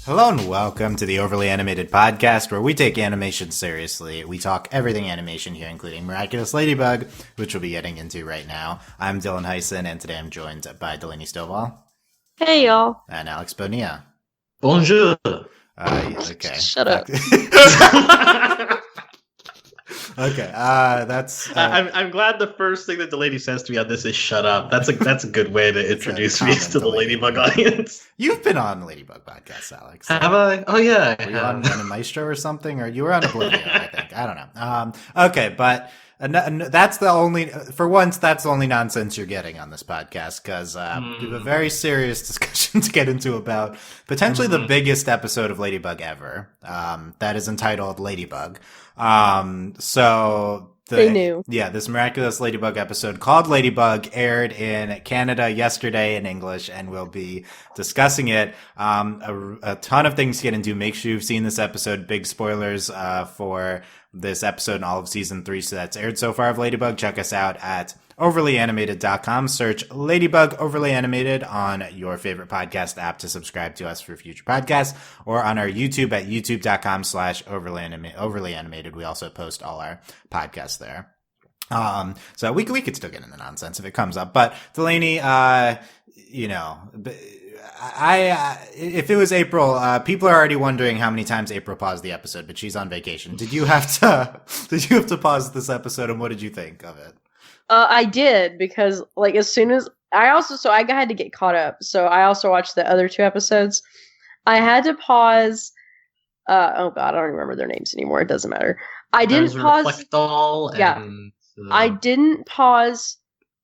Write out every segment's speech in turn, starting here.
Hello and welcome to the Overly Animated Podcast, where we take animation seriously. We talk everything animation here, including Miraculous Ladybug, which we'll be getting into right now. I'm Dylan Hysen, and today I'm joined by Delaney Stovall. Hey, y'all. And Alex Bonilla. Bonjour. Okay. Shut up. Okay, that's... I'm glad the first thing that the lady says to me on this is "shut up." That's a good way to introduce me to the Ladybug audience. You've been on Ladybug podcast, Alex. So. Have I? Oh yeah. Were you on Maestro or something, or you were on Oblivion? I think I don't know. Okay, but that's the only. For once, that's the only nonsense you're getting on this podcast because we have a very serious discussion to get into about potentially the biggest episode of Ladybug ever. That is entitled Ladybug. They knew. Yeah, this Miraculous Ladybug episode called Ladybug aired in Canada yesterday in English, and we'll be discussing it. A ton of things to get into. Make sure you've seen this episode. Big spoilers for this episode and all of season 3, so that's aired so far of Ladybug. Check us out at overlyanimated.com. Search Ladybug Overly Animated on your favorite podcast app to subscribe to us for future podcasts, or on our YouTube at youtube.com/overly animated. We also post all our podcasts there. So we could still get into nonsense if it comes up, but Delaney, if it was April, people are already wondering how many times April paused the episode, but she's on vacation. Did you have to pause this episode, and what did you think of it? I did, because as soon as I had to get caught up, so I also watched the other 2 episodes. I had to pause. Oh god, I don't remember their names anymore. It doesn't matter. I didn't pause. I didn't pause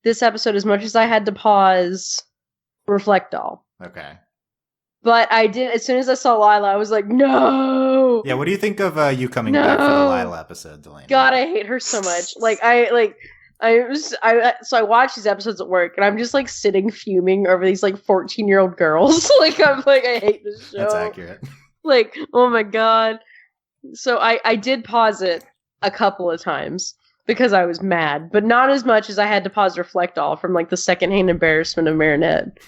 this episode as much as I had to pause Reflectall. Okay. But I did, as soon as I saw Lila, I was like, no! Yeah, what do you think of you coming back for the Lila episode, Delaney? God, I hate her so much. So I watch these episodes at work, and I'm just sitting fuming over these 14-year-old girls. I hate this show. That's accurate. Oh my god. So I did pause it a couple of times because I was mad, but not as much as I had to pause Reflectall from the secondhand embarrassment of Marinette.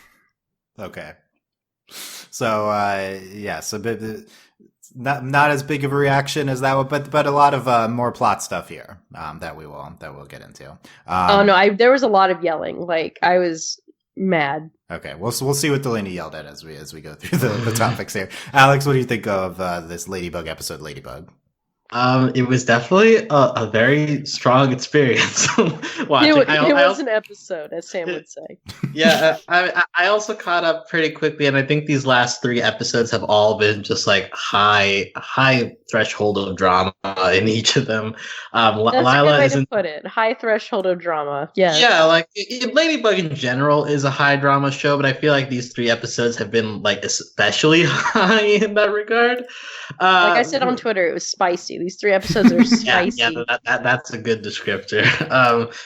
Okay. So not as big of a reaction as that one, but a lot of more plot stuff here that we'll get into. There was a lot of yelling. I was mad. Okay, we'll see what Delaney yelled at as we go through the topics here. Alex, what do you think of this Ladybug episode, Ladybug? It was definitely a very strong experience watching. It was an episode, as Sam would say. Yeah, I also caught up pretty quickly, and I think these last 3 episodes have all been just high threshold of drama in each of them. That's Lila a good way to put it. High threshold of drama. Yeah. Yeah, Ladybug in general is a high drama show, but I feel like these 3 episodes have been especially high in that regard. I said on Twitter, it was spicy. These 3 episodes are spicy. Yeah, that's a good descriptor.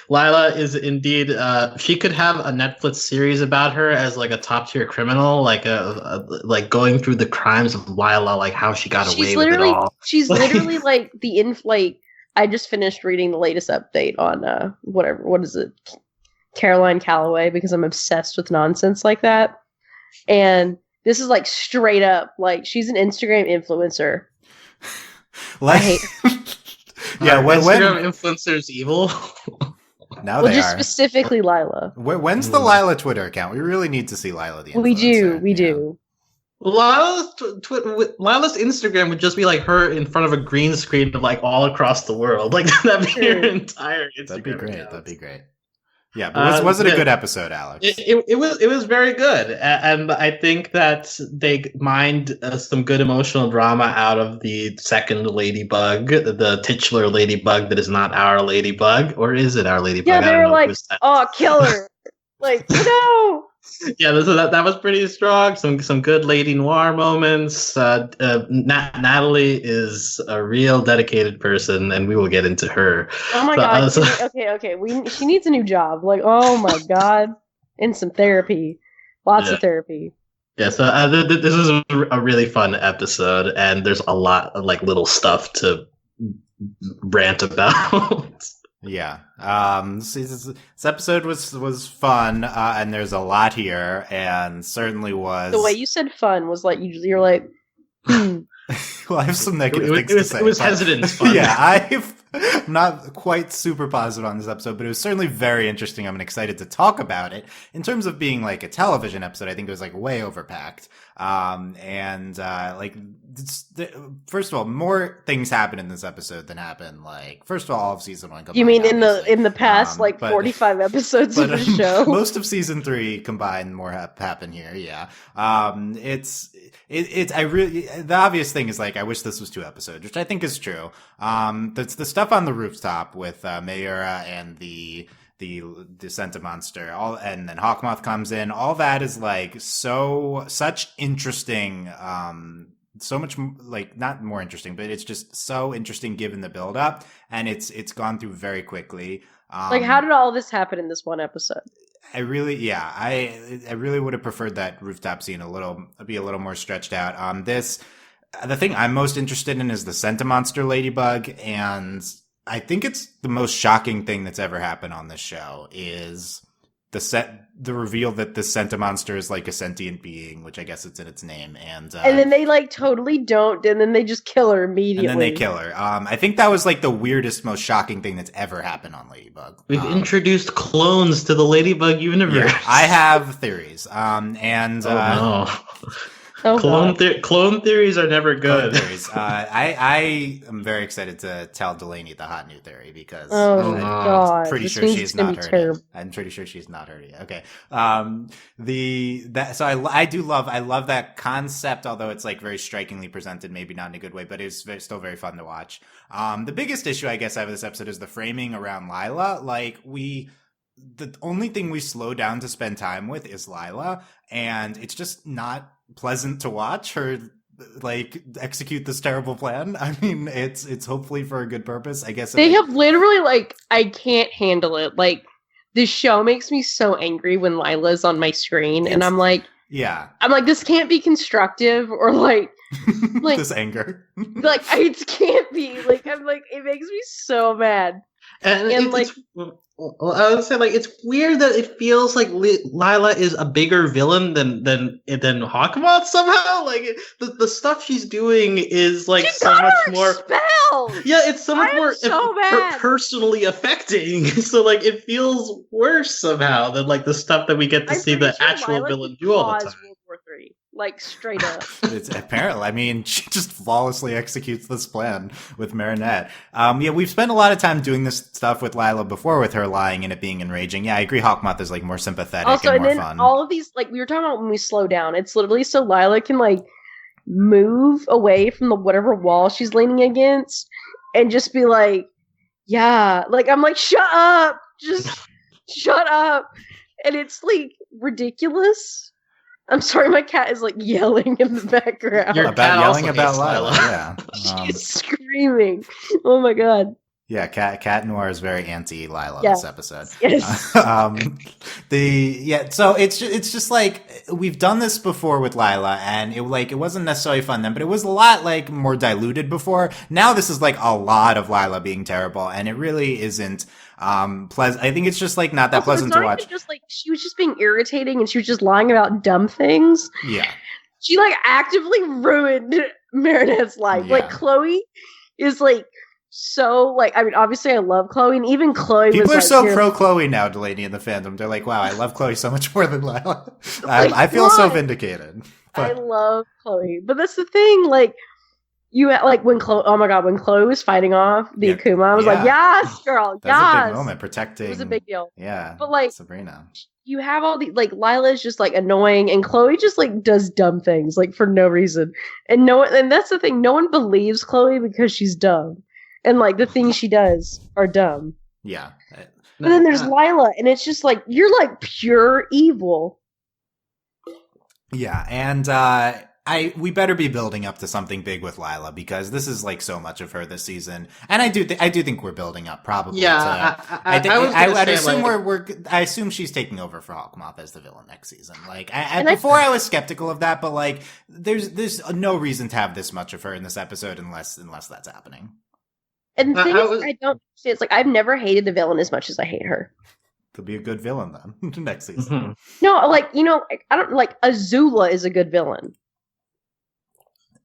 Lila is indeed. She could have a Netflix series about her as a top tier criminal, going through the crimes of Lila, how she got away with it all. She's literally I just finished reading the latest update on what is it, Caroline Calloway, because I'm obsessed with nonsense like that, and this is straight up she's an Instagram influencer. I hate her. Yeah, when Instagram influencers evil. Now they just are. Specifically Lila. When's the Lila Twitter account? We really need to see Lila the influencer. We do. Lila's Instagram would just be her in front of a green screen of all across the world. That'd be your entire Instagram. That'd be great. Yeah, but was it a good episode, Alex? It was very good, and I think that they mined some good emotional drama out of the second Ladybug, the titular Ladybug that is not our Ladybug, or is it our Ladybug? Yeah, they were "Oh, kill her!" No. Yeah, that was pretty strong. Some good Lady Noir moments. Natalie is a real dedicated person, and we will get into her. Oh my god! Okay. She needs a new job. Oh my god, and some therapy, lots of therapy. Yeah, so this is a really fun episode, and there's a lot of little stuff to rant about. Yeah. This episode was fun, and there's a lot here, and certainly was. The way you said fun was you're Well, I have some negative things it was, to say. It was hesitance fun. Yeah, I'm not quite super positive on this episode, but it was certainly very interesting. I'm excited to talk about it. In terms of being like a television episode, I think it was like way overpacked. First of all, more things happen in this episode than happened like first of all of season 1 combined. You mean obviously. in the past 45 episodes of the show? Most of season 3 combined more happen here. Yeah. The obvious thing is like I wish this was 2 episodes, which I think is true. That's the stuff on the rooftop with Mayura and the Sentimonster, and then Hawkmoth comes in. All that is like such interesting. So much like not more interesting, but it's just so interesting given the build up, and it's gone through very quickly. Like, how did all this happen in this one episode? I really would have preferred that rooftop scene be a little more stretched out. The thing I'm most interested in is the Sentimonster Ladybug, and I think it's the most shocking thing that's ever happened on this show is the reveal that the Sentimonster is like a sentient being, which I guess it's in its name, and then they like totally don't, and then they just kill her immediately. And then they kill her. I think that was like the weirdest, most shocking thing that's ever happened on Ladybug. We've introduced clones to the Ladybug universe. Yeah, I have theories. No. Clone theories are never good. I am very excited to tell Delaney the hot new theory because God, pretty sure she's not heard it. I'm pretty sure she's not heard it. Okay. I love that concept, although it's like very strikingly presented, maybe not in a good way, but it's still very fun to watch. The biggest issue I guess I have with this episode is the framing around Lila. Like the only thing we slow down to spend time with is Lila, and it's just not pleasant to watch her like execute this terrible plan. I mean, it's hopefully for a good purpose. I guess they have literally like I can't handle it. Like this show makes me so angry when Lila's on my screen, and I'm like, this can't be constructive or like this anger. Like it can't be. Like I'm like it makes me so mad. And like, I would say, like, it's weird that it feels like Lila is a bigger villain than Hawkmoth somehow. Like, the stuff she's doing is like so much more. Yeah, it's so much more personally affecting. So like, it feels worse somehow than like the stuff that we get to see the actual villain do all the time. World War III. Like, straight up. It's apparently, I mean, she just flawlessly executes this plan with Marinette. We've spent a lot of time doing this stuff with Lila before with her lying and it being enraging. Yeah, I agree. Hawkmoth is like more sympathetic and more fun. All of these, like we were talking about when we slow down, it's literally so Lila can like move away from the whatever wall she's leaning against and just be like, yeah, like I'm like, shut up, just shut up. And it's like ridiculous. I'm sorry, my cat is like yelling in the background. Your cat yelling about Lila. Yeah, she's screaming. Oh my god. Yeah, Cat Noir is very anti-Lila this episode. Yes. So it's just like we've done this before with Lila, and it wasn't necessarily fun then, but it was a lot like more diluted before. Now this is like a lot of Lila being terrible, and it really isn't pleasant. I think it's just like not that pleasant to watch. Even just like she was just being irritating, and she was just lying about dumb things. Yeah, she like actively ruined Marinette's life. Yeah. Like Chloe is like. So, like, I mean, obviously I love Chloe, and even Chloe People was are like, so pro-Chloe now, Delaney, in the fandom. They're like, wow, I love Chloe so much more than Lila. I feel so vindicated. But I love Chloe. But that's the thing, like, when Chloe was fighting off the Akuma, I was like, yes, girl, that's a big moment, protecting. It was a big deal. Yeah. But, like, Sabrina. You have all the, like, Lila's just, like, annoying, and Chloe just, like, does dumb things, like, for no reason. And that's the thing, no one believes Chloe because she's dumb. And, like, the things she does are dumb. Yeah. But then there's Lila, and it's just, like, you're, like, pure evil. Yeah, and we better be building up to something big with Lila because this is like so much of her this season, and I do think we're building up probably. Yeah, I assume she's taking over for Hawkmoth as the villain next season. Like, I was skeptical of that, but like, there's no reason to have this much of her in this episode unless that's happening. And the thing is, I don't. It's like I've never hated the villain as much as I hate her. Could be a good villain then next season. Mm-hmm. No, like I don't like Azula is a good villain.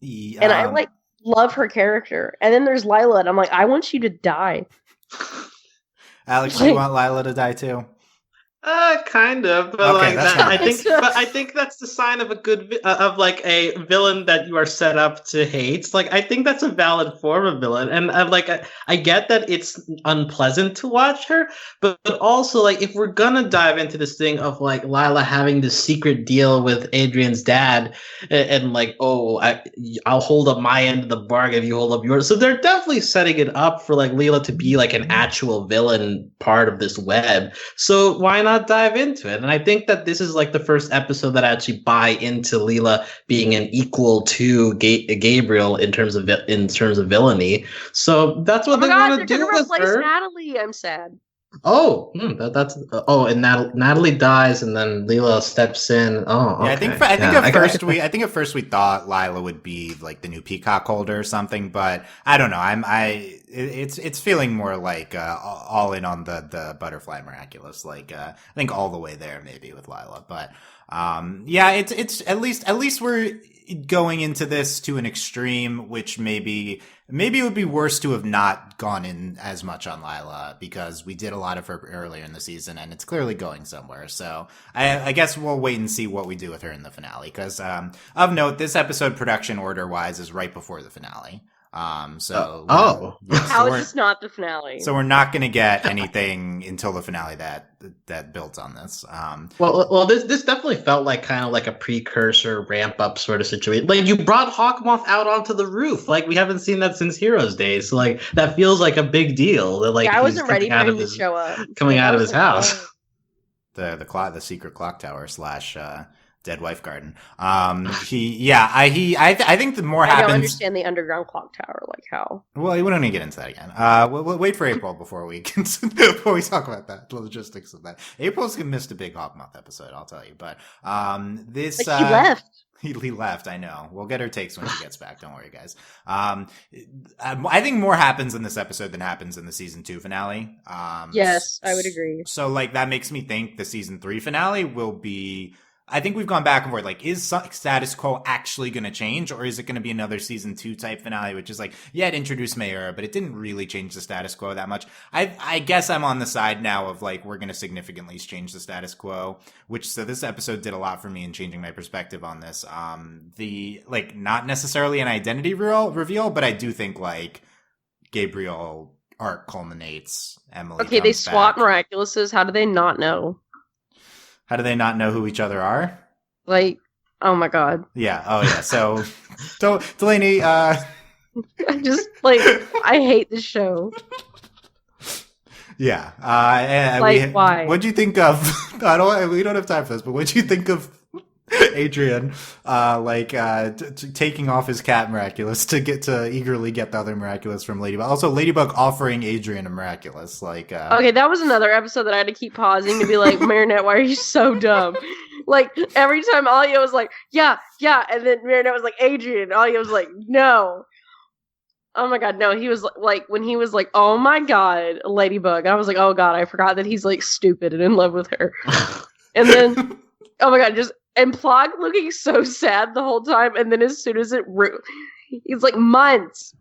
And I like love her character. And then there's Lila, and I'm like, I want you to die. Alex, do you want Lila to die too? Kind of, but Okay, like that's that, fine. I think that's the sign of a good of like a villain that you are set up to hate. Like I think that's a valid form of villain, and I get that it's unpleasant to watch her, but also like if we're gonna dive into this thing of like Lila having this secret deal with Adrien's dad, and like I'll hold up my end of the bargain if you hold up yours. So they're definitely setting it up for like Lila to be like an actual villain part of this web. So why not dive into it? And I think that this is like the first episode that I actually buy into Lila being an equal to Gabriel in terms of villainy. So that's what they want to do they're gonna with replace her. Natalie. I'm sad. Oh, and Natalie dies, and then Lila steps in. Oh, okay. Yeah, I think at first we thought Lila would be like the new Peacock holder or something, but I don't know. It's feeling more like all in on the Butterfly Miraculous. Like I think all the way there maybe with Lila, but yeah, it's at least we're going into this to an extreme, which maybe it would be worse to have not gone in as much on Lila because we did a lot of her earlier in the season and it's clearly going somewhere. So I guess we'll wait and see what we do with her in the finale. Because of note, this episode production order wise is right before the finale. How is this not the finale? So we're not going to get anything until the finale that builds on this. This definitely felt like kind of like a precursor ramp up sort of situation. Like you brought Hawkmoth out onto the roof. Like we haven't seen that since Heroes Days. So like that feels like a big deal. That like I wasn't ready for him to show up. Coming out of his house. The secret clock tower / Dead Wife Garden. I think the more happens. I don't understand the underground clock tower, like how. Well, we don't need to get into that again. We'll wait for April before we talk about that, the logistics of that. April's missed a big Hawkmoth episode, I'll tell you. But this he left. He left, I know. We'll get her takes when she gets back. Don't worry, guys. I think more happens in this episode than happens in the season 2 finale. Yes, I would agree. So, like, that makes me think the season 3 finale will be. I think we've gone back and forth. Like, is status quo actually going to change, or is it going to be another season 2 type finale, which is like, yeah, it introduced Mayura, but it didn't really change the status quo that much. I guess I'm on the side now of like, we're going to significantly change the status quo, so this episode did a lot for me in changing my perspective on this. Not necessarily an identity reveal, but I do think like Gabriel arc culminates. Emily. Okay, they swap Miraculouses. How do they not know? How do they not know who each other are? Like, oh my god. Yeah. Oh yeah. So, Delaney. I just like I hate this show. Yeah. Why? What'd you think of? We don't have time for this, but what'd you think of Adrien, taking off his cat Miraculous to eagerly get the other Miraculous from Ladybug. Also, Ladybug offering Adrien a Miraculous. Okay, that was another episode that I had to keep pausing to be like, Marinette, why are you so dumb? Like every time Alia was like, yeah, and then Marinette was like, Adrien. Alia was like, no. Oh my god, no. He was like, when he was like, oh my god, Ladybug. I was like, oh god, I forgot that he's like stupid and in love with her. And then, oh my god, and Plog looking so sad the whole time, and then as soon as he's like months,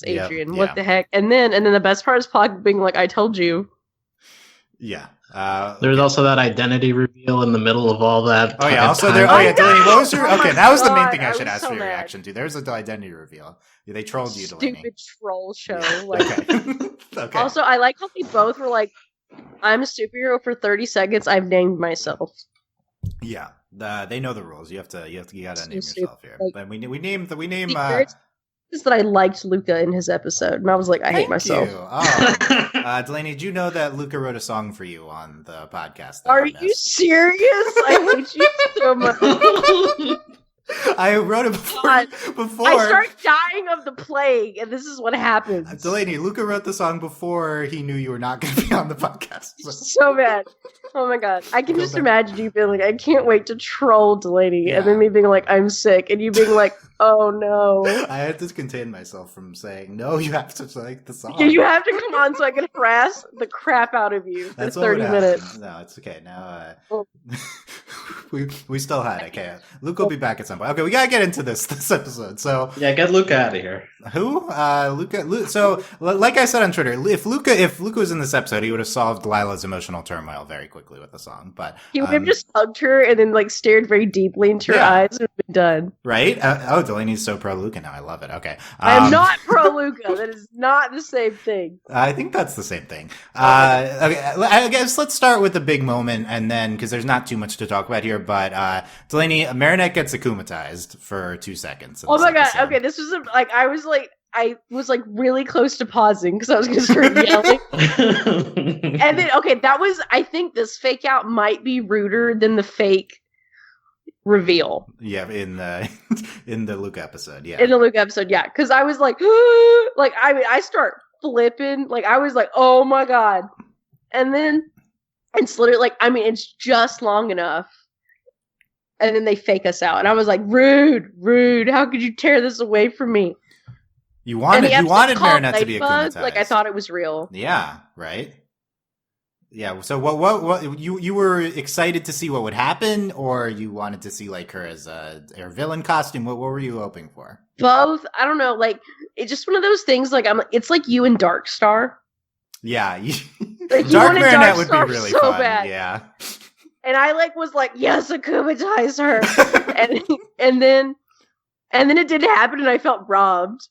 Adrien, what the heck? And then the best part is Plog being like, I told you. Yeah. There's also that identity reveal in the middle of all that. Oh yeah. Also there. Oh yeah, Delaney, what was your? Okay, that was the main thing I should ask for your reaction to. There's an identity reveal. They trolled you, Delaney. Stupid troll show. Like, okay. Also, I like how they both were like, I'm a superhero for 30 seconds. I've named myself. Yeah. They know the rules. You gotta name yourself here. Like, but we name. Is that I liked Luca in his episode, and I was like, I hate myself. Oh. Delaney, did you know that Luca wrote a song for you on the podcast? Are you serious? I hate you so much. I wrote it before. I start dying of the plague, and this is what happens. Delaney, Luca wrote the song before he knew you were not going to be on the podcast. So bad. Oh my god. I can just imagine you being like, I can't wait to troll Delaney, and then me being like, I'm sick, and you being like, oh no. I had to contain myself from saying, no, you have to like the song. Yeah, you have to come on so I can harass the crap out of you for 30 minutes. No, it's okay. Now, we still had it. Okay, Luke will be back at some point. Okay, we gotta get into this episode. So Yeah, get Luca out of here. who? Luca. So, like I said on Twitter, if Luca was in this episode, he would have solved Lila's emotional turmoil very quickly with the song. But He would have just hugged her and then like stared very deeply into her eyes and been done. Right? Delaney's so pro Luca now. I love it. Okay, I'm not pro Luca. That is not the same thing. I think that's the same thing. Okay, I guess let's start with the big moment, and then because there's not too much to talk about here, but Delaney, Marinette gets akumatized for 2 seconds. Oh my god! Okay, this was I was really close to pausing because I was going to start yelling. And then I think this fake out might be ruder than the fake reveal. Yeah, in the in the Luke episode. Yeah, in the Luke episode. Yeah, because I was like, I start flipping. Like I was like, oh my god, and then it's literally it's just long enough. And then they fake us out, and I was like, rude. How could you tear this away from me? You wanted Marinette to be akumatized. Like I thought it was real. Yeah, right. Yeah. So what you were excited to see what would happen, or you wanted to see like her as her villain costume? What were you hoping for? Both. I don't know. Like it's just one of those things. Like it's like you and Dark Star. Yeah. Like, Dark Marinette would be really so fun. Bad. Yeah. And I was like, yes, akumatize her. and then it didn't happen, and I felt robbed.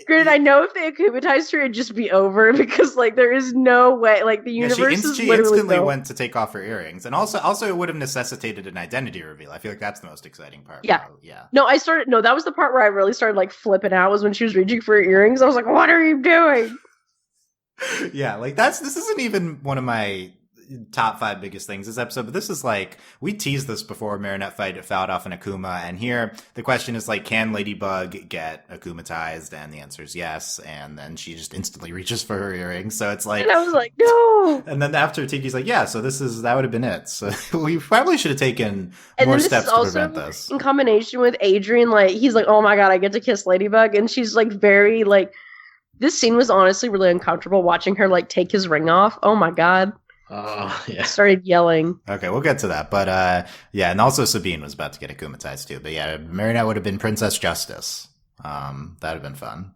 Granted, I know if they akumatized her, it'd just be over because there is no way. Like the universe is she literally instantly went to take off her earrings, and also it would have necessitated an identity reveal. I feel like that's the most exciting part. Yeah, yeah. No, that was the part where I really started flipping out was when she was reaching for her earrings. I was like, "What are you doing?" Yeah, this isn't even one of my top 5 biggest things this episode, but this is we teased this before Marinette fought off an Akuma, and here the question is can Ladybug get akumatized, and the answer is yes, and then she just instantly reaches for her earrings, so it's and I was like, no. And then after Tiki's like, yeah, so that would have been it. So we probably should have taken more steps to prevent this. In combination with Adrien, he's like, oh my god, I get to kiss Ladybug, and she's very this scene was honestly really uncomfortable watching her take his ring off. Oh my god. Oh, yeah. Started yelling. Okay, we'll get to that. But, yeah, and also Sabine was about to get akumatized, too. But, yeah, Marinette would have been Princess Justice. That would have been fun.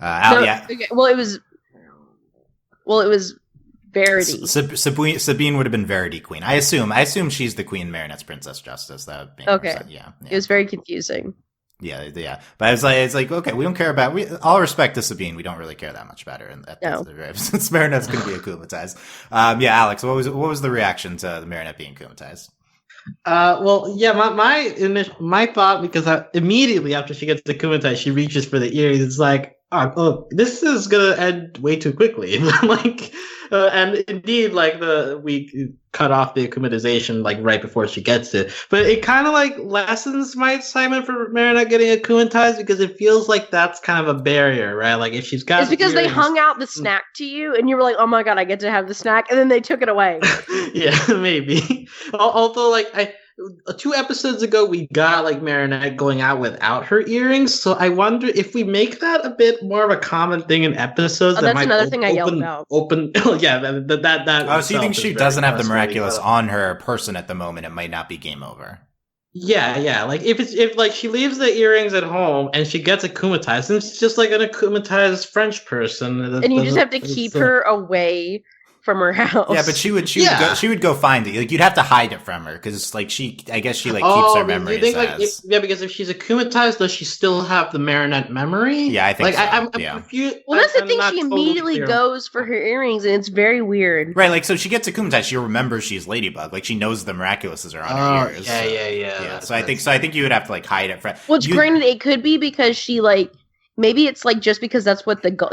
Yeah. Okay, well, it was Verity. Sabine would have been Verity Queen. I assume she's the Queen, Marinette's Princess Justice. That would be okay. Yeah. It was very confusing. Yeah. But it's like, okay, we don't care about, all respect to Sabine, we don't really care that much about her. And since Marinette's going to be akumatized. Yeah, Alex, what was the reaction to the Marinette being akumatized? Well, yeah, my thought, because immediately after she gets akumatized, she reaches for the earrings. It's like, oh, this is gonna end way too quickly. And indeed, we cut off the akumatization right before she gets it. But it kind of lessens my excitement for Marinette getting akumatized, because it feels like that's kind of a barrier, right? If she's got, it's because they hung out the snack to you, and you were like, oh my god, I get to have the snack, and then they took it away. Yeah, maybe. Although, 2 episodes ago, we got Marinette going out without her earrings, so I wonder if we make that a bit more of a common thing in episodes. That's another thing I yelled about. Yeah, that. Oh, so you think she doesn't have the Miraculous on her person at the moment? It might not be game over. Yeah. If she leaves the earrings at home and she gets akumatized, then it's just an akumatized French person, and you just have to keep her away from her house. Yeah, but she would go find it. You'd have to hide it from her, because I guess she keeps her memories. Because if she's akumatized, does she still have the Marinette memory? Yeah, I think so. I'm confused. Well, that's the thing. She immediately goes for her earrings, and it's very weird. Right, so she gets akumatized. She remembers she's Ladybug. She knows the Miraculouses are on her ears. Yeah. So I think you would have to hide it from. Well, granted, it could be because she maybe it's just because that's what the goal.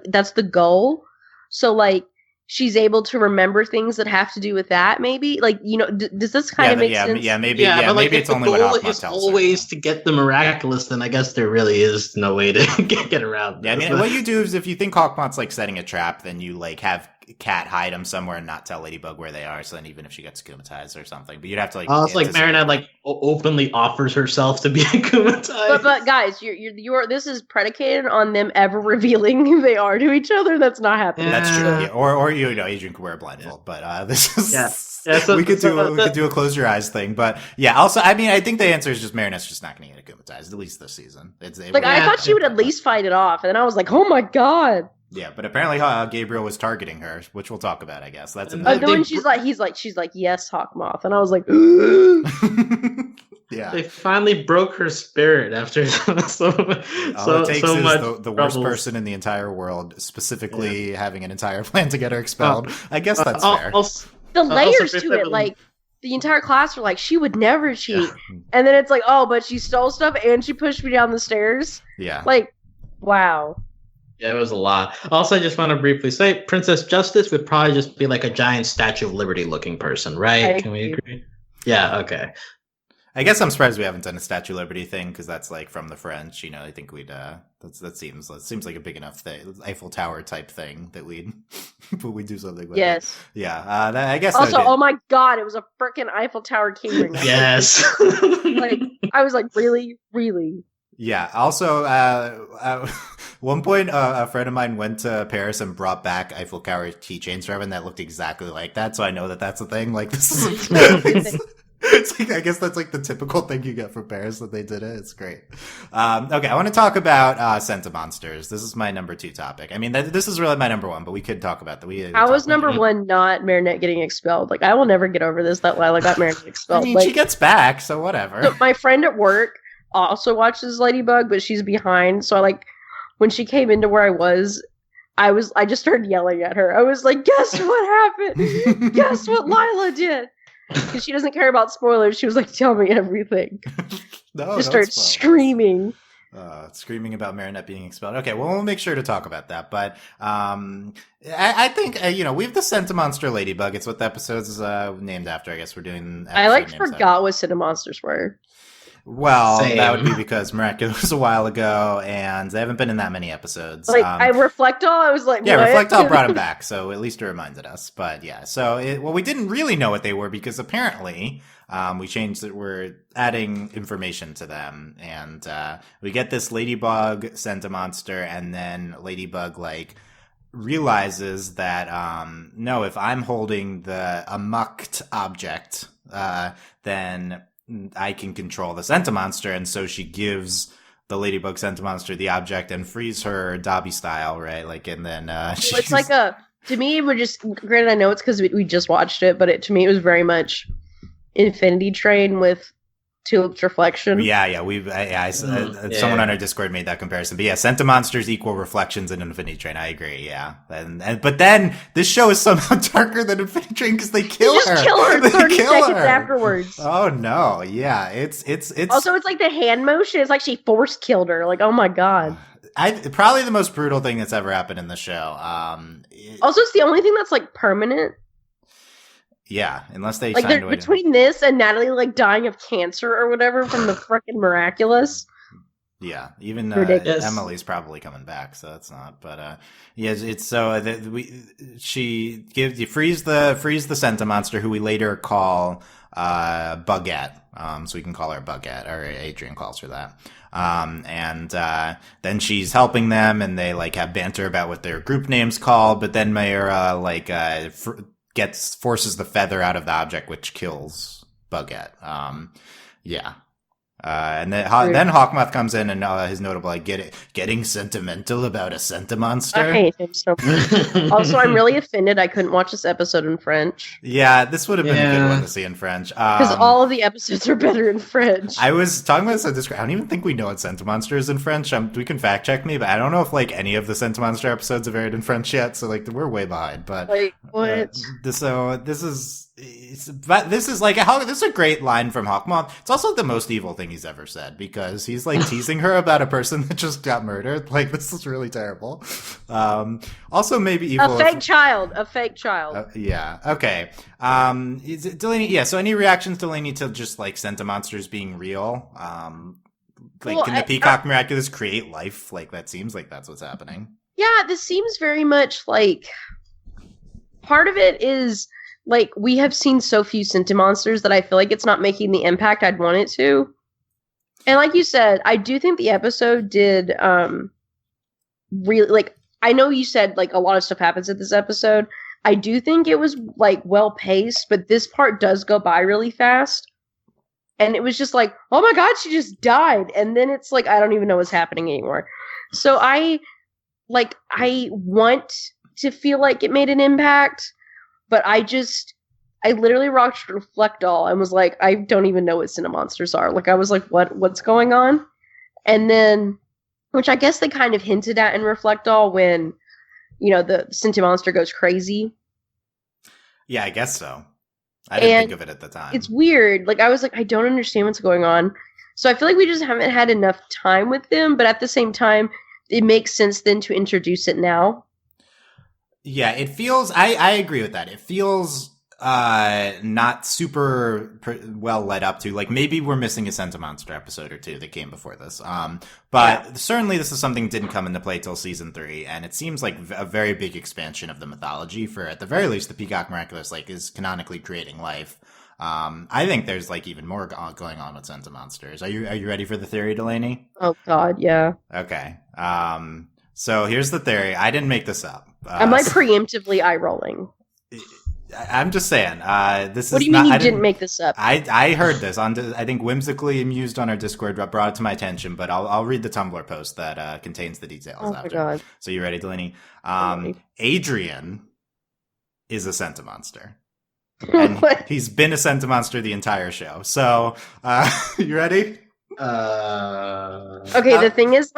That's the goal. So she's able to remember things that have to do with that, maybe? Does this kind of make sense? Yeah, maybe it's only what Hawkmoth tells her. Always to get the Miraculous, then I guess there really is no way to get around this. Yeah, what you do is if you think Hawkmoth's setting a trap, then you have Cat hide them somewhere and not tell Ladybug where they are, so then even if she gets akumatized or something. But you'd have to it's Marinette openly offers herself to be akumatized. But guys, this is predicated on them ever revealing who they are to each other. That's not happening. That's true. Yeah. Or Adrien could wear a blindfold. But this is Yeah, so, we could do a close your eyes thing, but yeah. Also, I mean, I think the answer is just Marinette's just not going to get akumatized, at least this season. I thought she would at least fight it off, and then I was like, oh my god. Yeah, but apparently Gabriel was targeting her, which we'll talk about, I guess. That's when she's like, yes, Hawkmoth, and I was like, yeah. They finally broke her spirit after All it takes is the worst person in the entire world, specifically having an entire plan to get her expelled. I guess that's fair. The layers to it, like, the entire class were like, she would never cheat. And then it's like, oh, but she stole stuff and she pushed me down the stairs. Yeah. Like, wow. Yeah, it was a lot. Also, I just want to briefly say, Princess Justice would probably just be like a giant Statue of Liberty looking person, right? Can we agree? Yeah, okay. I guess I'm surprised we haven't done a Statue of Liberty thing, because that's like from the French. You know, I think we'd that seems like a big enough thing, Eiffel Tower type thing that we'd do something with. Yes. It. Yeah. I guess. Also, oh my god, it was a freaking Eiffel Tower keyring. Yes. Like, I was like, really, really. Yeah. Also, one point, a friend of mine went to Paris and brought back Eiffel Tower keychains for everyone that looked exactly like that. So I know that that's a thing. Like, this is. It's like, I guess that's like the typical thing you get from Paris that they did it. It's great. Okay, I want to talk about Sentimonsters. This is my number 2 topic. I mean, this is really my number 1, but we could talk about that. How was number 1 not Marinette getting expelled? Like, I will never get over this, that Lila got Marinette expelled. I mean, she gets back, so whatever. So my friend at work also watches Ladybug, but she's behind. So when she came into where I just started yelling at her. I was like, guess what happened? Guess what Lila did? Because she doesn't care about spoilers. She was like, tell me everything. Just started screaming. Screaming about Marinette being expelled. Okay, well, we'll make sure to talk about that. But I think, we have the Sentimonster Ladybug. It's what the episode's named after. I guess we're doing... I forgot what Sentimonsters were. Well, Same. That would be because Miraculous was a while ago, and they haven't been in that many episodes. I Reflectall, I was like, yeah, what? Reflectall brought him back, so at least it reminded us. But yeah, so we didn't really know what they were because apparently we changed it. We're adding information to them, and we get this Ladybug Sentimonster, and then Ladybug realizes that no, if I'm holding a mucked object, then I can control the Sentimonster, and so she gives the Ladybug Sentimonster the object and frees her Dobby style, right? and then it's like to me, it would just, granted, I know it's because we just watched it, but to me, it was very much Infinity Train with Tulip's reflection. Yeah. Someone on our Discord made that comparison. But yeah, Sentimonsters equal reflections in Infinity Train. I agree. Yeah, but then this show is somehow darker than Infinity Train because they kill her. Just kill her 30 seconds afterwards. Oh no! Yeah, it's also it's like the hand motion. It's like she force killed her. Like, oh my god. Probably the most brutal thing that's ever happened in the show. Also, it's the only thing that's permanent. Yeah, unless they between this and Natalie dying of cancer or whatever from the frickin' Miraculous. Yeah, even Emily's probably coming back, so that's not. But it's so she frees the Sentimonster, who we later call Bugette. So we can call her Bugette, or Adrien calls her that. And then she's helping them, and they have banter about what their group name's called. But then Mayura forces the feather out of the object, which kills Bugette. Yeah. And then Hawkmoth comes in and his notable getting sentimental about a Sentimonster. I hate him so much. Also, I'm really offended I couldn't watch this episode in French. Yeah, this would have been a good one to see in French. Because all of the episodes are better in French. I was talking about this. I don't even think we know what Sentimonster is in French. We can fact check me, but I don't know if any of the Sentimonster episodes have aired in French yet. So we're way behind. But what? This is a great line from Hawkmoth. It's also the most evil thing he's ever said, because he's teasing her about a person that just got murdered. This is really terrible. Also maybe evil. A fake child. Yeah. Okay. Delaney. Yeah. So any reactions, Delaney, to just Sentimonsters being real? Can the Peacock Miraculous create life? That seems like that's what's happening. Yeah. This seems very much part of it is we have seen so few Sentimonsters that I feel it's not making the impact I'd want it to. And like you said, I do think the episode did really I know you said a lot of stuff happens in this episode, I do think it was like well paced, but this part does go by really fast. And it was just like, oh my god, she just died. And then it's like I don't even know what's happening anymore. So I want to feel like it made an impact, but I literally watched Reflect All and was like, I don't even know what Sentimonsters are. Like I was like, what's going on? And then, which I guess they kind of hinted at in Reflect All when, the Sentimonster goes crazy. Yeah, I guess so. I didn't think of it at the time. It's weird. Like I was like, I don't understand what's going on. So I feel like we just haven't had enough time with them, but at the same time, it makes sense then to introduce it now. Yeah, it feels, I agree with that. It feels not super well led up to. Like maybe we're missing a Sentimonster episode or two that came before this. But certainly this is something that didn't come into play till season 3, and it seems like a very big expansion of the mythology for, at the very least, the Peacock Miraculous is canonically creating life. I think there's even more going on with Sentimonsters. Are you ready for the theory, Delaney? Oh God, yeah. Okay. So here's the theory. I didn't make this up. I'm preemptively eye rolling. I'm just saying. This is. What do you mean you didn't make this up? I heard this on. I think whimsically amused on our Discord brought it to my attention, but I'll read the Tumblr post that contains the details. Oh after. My God. So you ready, Delaney? Adrien is a Sentimonster. And he's been a Sentimonster the entire show. So you ready? Okay. The thing is,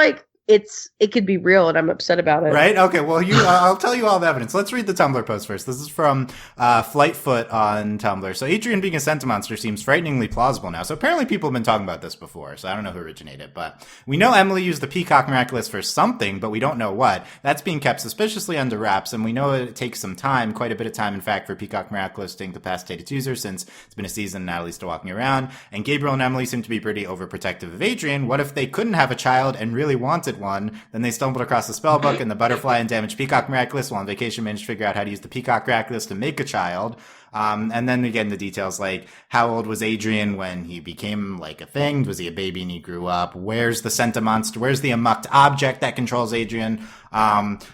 it could be real, and I'm upset about it. Right? Okay. Well, I'll tell you all the evidence. Let's read the Tumblr post first. This is from Flightfoot on Tumblr. So Adrien being a Sentimonster seems frighteningly plausible now. So apparently people have been talking about this before. So I don't know who originated, but we know Emily used the Peacock Miraculous for something, but we don't know what. That's being kept suspiciously under wraps, and we know it takes some time, quite a bit of time, in fact, for Peacock Miraculous to incapacitate its user, since it's been a season and Natalie's still walking around. And Gabriel and Emily seem to be pretty overprotective of Adrien. What if they couldn't have a child and really wanted one? Then they stumbled across the spell book, and the butterfly and damaged Peacock Miraculous while on vacation managed to figure out how to use the Peacock Miraculous to make a child. And then we get into details like how old was Adrien when he became a thing? Was he a baby and he grew up? Where's the Sentimonster? Where's the amok object that controls Adrien?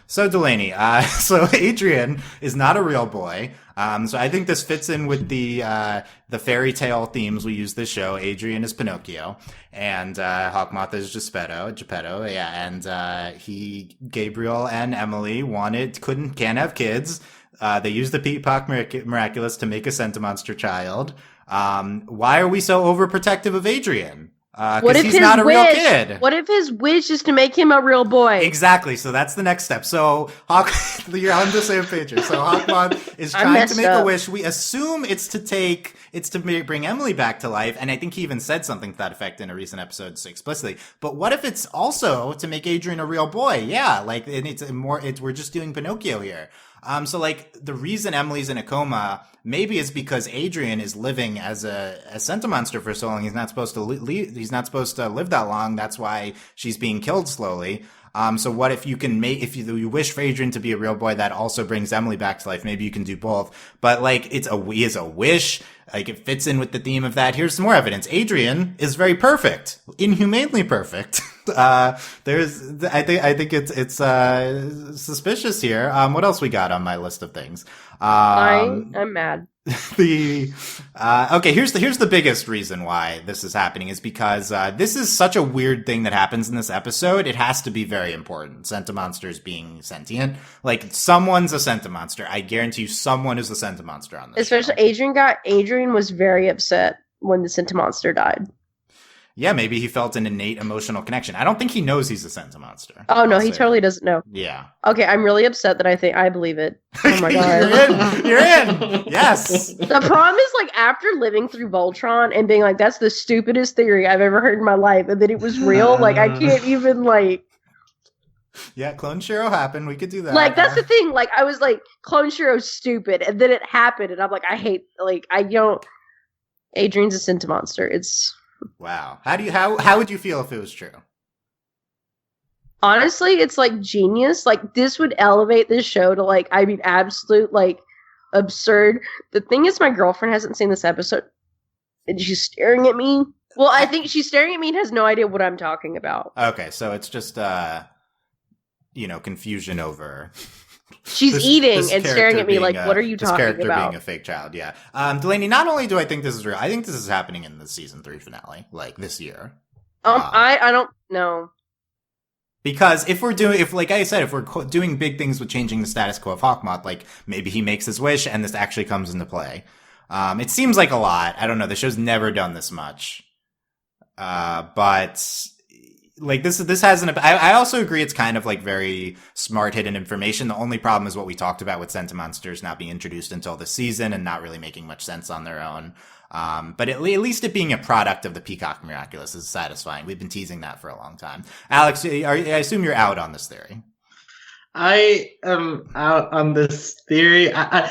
So Delaney, so Adrien is not a real boy. So I think this fits in with the fairy tale themes we use this show. Adrien is Pinocchio, and Hawkmoth is Geppetto, yeah. And Gabriel and Emily can't have kids. They used the Peacock Miraculous to make a Sentimonster child. Why are we so overprotective of Adrien? Because he's not a real kid. What if his wish is to make him a real boy? Exactly. So that's the next step. So you're on the same page here. So Hawkmoth is trying to make a wish. We assume it's to bring Emily back to life. And I think he even said something to that effect in a recent episode explicitly. But what if it's also to make Adrien a real boy? Yeah. We're just doing Pinocchio here. So the reason Emily's in a coma maybe is because Adrien is living as a Sentimonster for so long. He's not supposed to he's not supposed to live that long. That's why she's being killed slowly. So what if you can if you wish for Adrien to be a real boy, that also brings Emily back to life. Maybe you can do both. But he is a wish. It fits in with the theme of that. Here's some more evidence. Adrien is very perfect, inhumanely perfect. I think it's suspicious here. What else we got on my list of things? I'm mad. Okay, here's the biggest reason why this is happening is because this is such a weird thing that happens in this episode. It has to be very important. Sentimonsters being sentient. Someone's a Sentimonster. I guarantee you someone is a Sentimonster on this Especially show. Adrien was very upset when the Sentimonster died. Yeah, maybe he felt an innate emotional connection. I don't think he knows he's a Sentimonster. Oh, no, he totally doesn't know. Yeah. Okay, I'm really upset that I believe it. Oh my god. You're in! Yes! The problem is, after living through Voltron and being that's the stupidest theory I've ever heard in my life, and then it was real, I can't even, Yeah, Clone Shiro happened. We could do that. That's the thing. I was Clone Shiro's stupid, and then it happened, and I'm I hate, I don't... Adrien's a Sentimonster. It's... Wow. How would you feel if it was true? Honestly, it's genius. This would elevate this show to absolute absurd. The thing is, my girlfriend hasn't seen this episode, and she's staring at me. Well, I think she's staring at me and has no idea what I'm talking about. Okay, so it's just confusion over She's This eating and staring character at me being like, what are you this talking character about? being a fake child, yeah. Delaney, not only do I think this is real, I think this is happening in the season 3 finale, like this year. I don't know. Because if like I said, if we're doing big things with changing the status quo of Hawkmoth, like maybe he makes his wish and this actually comes into play. It seems like a lot. I don't know. The show's never done this much. But like this hasn't, I also agree it's kind of like very smart hidden information. The only problem is what we talked about with Sentimonsters not being introduced until this season and not really making much sense on their own. But at least it being a product of the Peacock Miraculous is satisfying. We've been teasing that for a long time. Alex, I assume you're out on this theory. I am out on this theory. I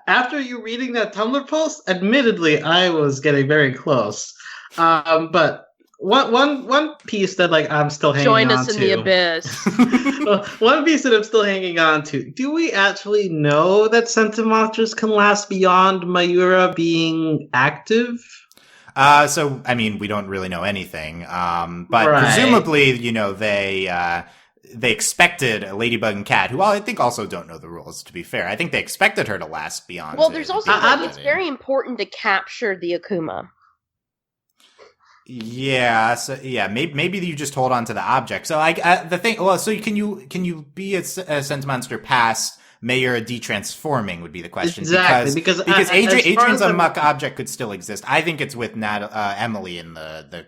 after you reading that Tumblr post, admittedly, I was getting very close. But one piece that like I'm still hanging on to. Join us in the abyss. One piece that I'm still hanging on to. Do we actually know that Sentimonsters can last beyond Mayura being active? So I mean, we don't really know anything. But presumably, you know, they expected a Ladybug and Cat, who I think also don't know the rules, to be fair. I think they expected her to last beyond. Well, there's also, it's very important to capture the Akuma. Yeah, so yeah, maybe you just hold on to the object. So the thing, well, so can you be a Sentimonster past Mayura detransforming would be the question. Exactly, because Adrien's muck object could still exist. I think it's with Emily in the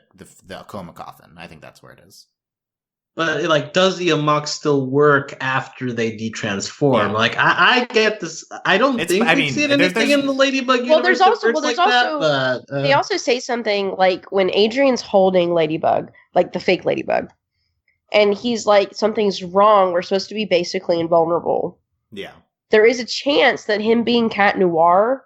coma coffin. I think that's where it is. But like, does the amok still work after they detransform? Yeah. Like, I get this. I don't think we've seen anything in the Ladybug universe. They also say something like when Adrien's holding Ladybug, like the fake Ladybug, and he's like, something's wrong. We're supposed to be basically invulnerable. Yeah, there is a chance that him being Cat Noir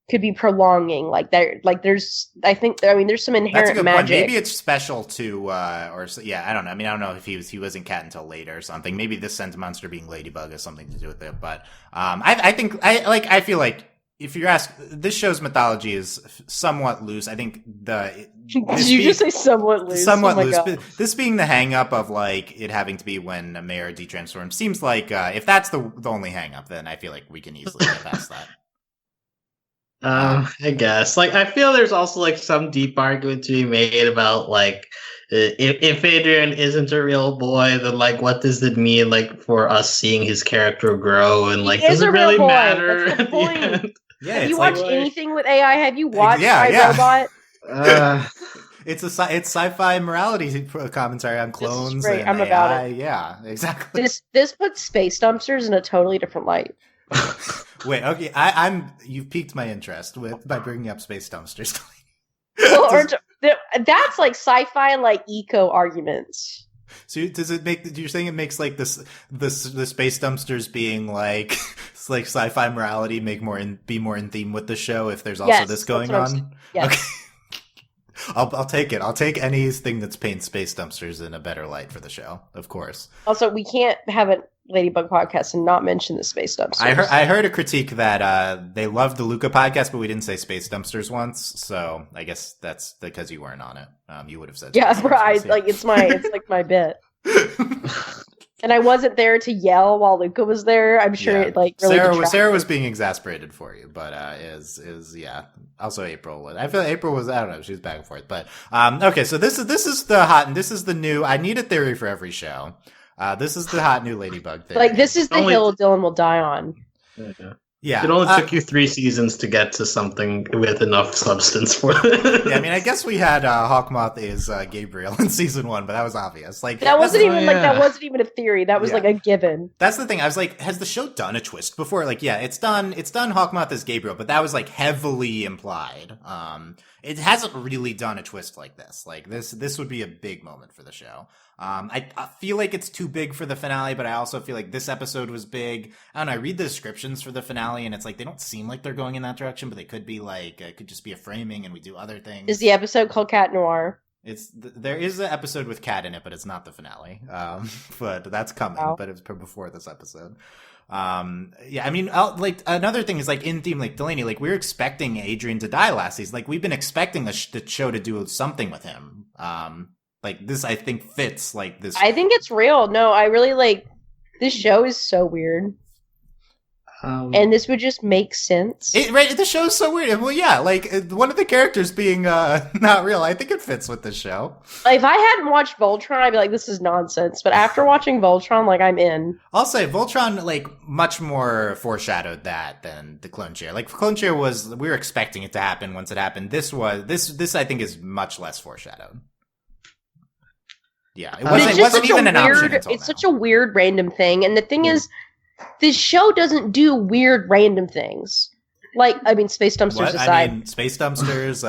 could be prolonging, like there, like there's. I think, I mean, there's some inherent magic. Point. Maybe it's special to, or yeah, I don't know. I mean, I don't know if he wasn't Cat until later or something. Maybe this Sentimonster being Ladybug has something to do with it. But I feel like if you're asked, this show's mythology is somewhat loose. I think Did you just say somewhat loose? Somewhat loose. But this being the hang up of like it having to be when Mayura detransforms seems like if that's the only hang up, then I feel like we can easily get past that. I guess. Like, I feel there's also like some deep argument to be made about like if Adrien isn't a real boy, then like what does it mean like for us seeing his character grow and like does it really matter? That's the point. Yeah, have you watched anything with AI? Have you watched iRobot? It's sci-fi morality commentary on clones and I'm AI. about it. Yeah, exactly. This puts space dumpsters in a totally different light. Wait, okay, you've piqued my interest by bringing up space dumpsters. That's like sci-fi, like eco arguments. So does it make? You're saying it makes like the space dumpsters being like it's like sci-fi morality be more in theme with the show if there's also this going on? Yes. Okay. I'll take it. I'll take anything that's paints space dumpsters in a better light for the show, of course. Also, we can't have a Ladybug podcast and not mention the space dumpsters. I heard a critique that they loved the Luca podcast, but we didn't say space dumpsters once. So I guess that's because you weren't on it. You would have said, yeah, right. Like it's like my bit. And I wasn't there to yell while Luca was there. I'm sure it like really Sarah was being exasperated for you, but also April was. I feel like April was, I don't know, she was back and forth. But okay, so this is the hot, and this is the new. I need a theory for every show. This is the hot new Ladybug theory. Like this is the hill Dylan will die on. Yeah. It only took you 3 seasons to get to something with enough substance for it. Yeah, I mean, I guess we had Hawkmoth is Gabriel in season 1, but that was obvious. Like that wasn't even that wasn't even a theory. That was like a given. That's the thing. I was like, has the show done a twist before? Like, yeah, it's done Hawkmoth as Gabriel, but that was like heavily implied. It hasn't really done a twist like this. Like this would be a big moment for the show. I feel like it's too big for the finale, but I also feel like this episode was big. I don't know, I read the descriptions for the finale and it's like they don't seem like they're going in that direction, but they could be like it could just be a framing and we do other things. Is the episode called Cat Noir? There is an episode with Cat in it, but it's not the finale. But that's coming. Wow. But it's before this episode. Yeah, I mean, like another thing is like in theme, like Delaney, like we're expecting Adrien to die last season. Like we've been expecting the show to do something with him. Like this, I think fits like this. I think it's real. No, I really like. This show is so weird. And this would just make sense. The show's so weird. Well, yeah, like one of the characters being not real. I think it fits with this show. If I hadn't watched Voltron, I'd be like, this is nonsense. But after watching Voltron, like, I'm in. I'll say Voltron, like, much more foreshadowed that than the Clone Chair. Like, Clone Chair we were expecting it to happen once it happened. This I think is much less foreshadowed. Yeah, it wasn't even an option until It's such a weird random thing. And the thing is, this show doesn't do weird random things. Like, I mean, Space Dumpsters aside. I mean, Space Dumpsters,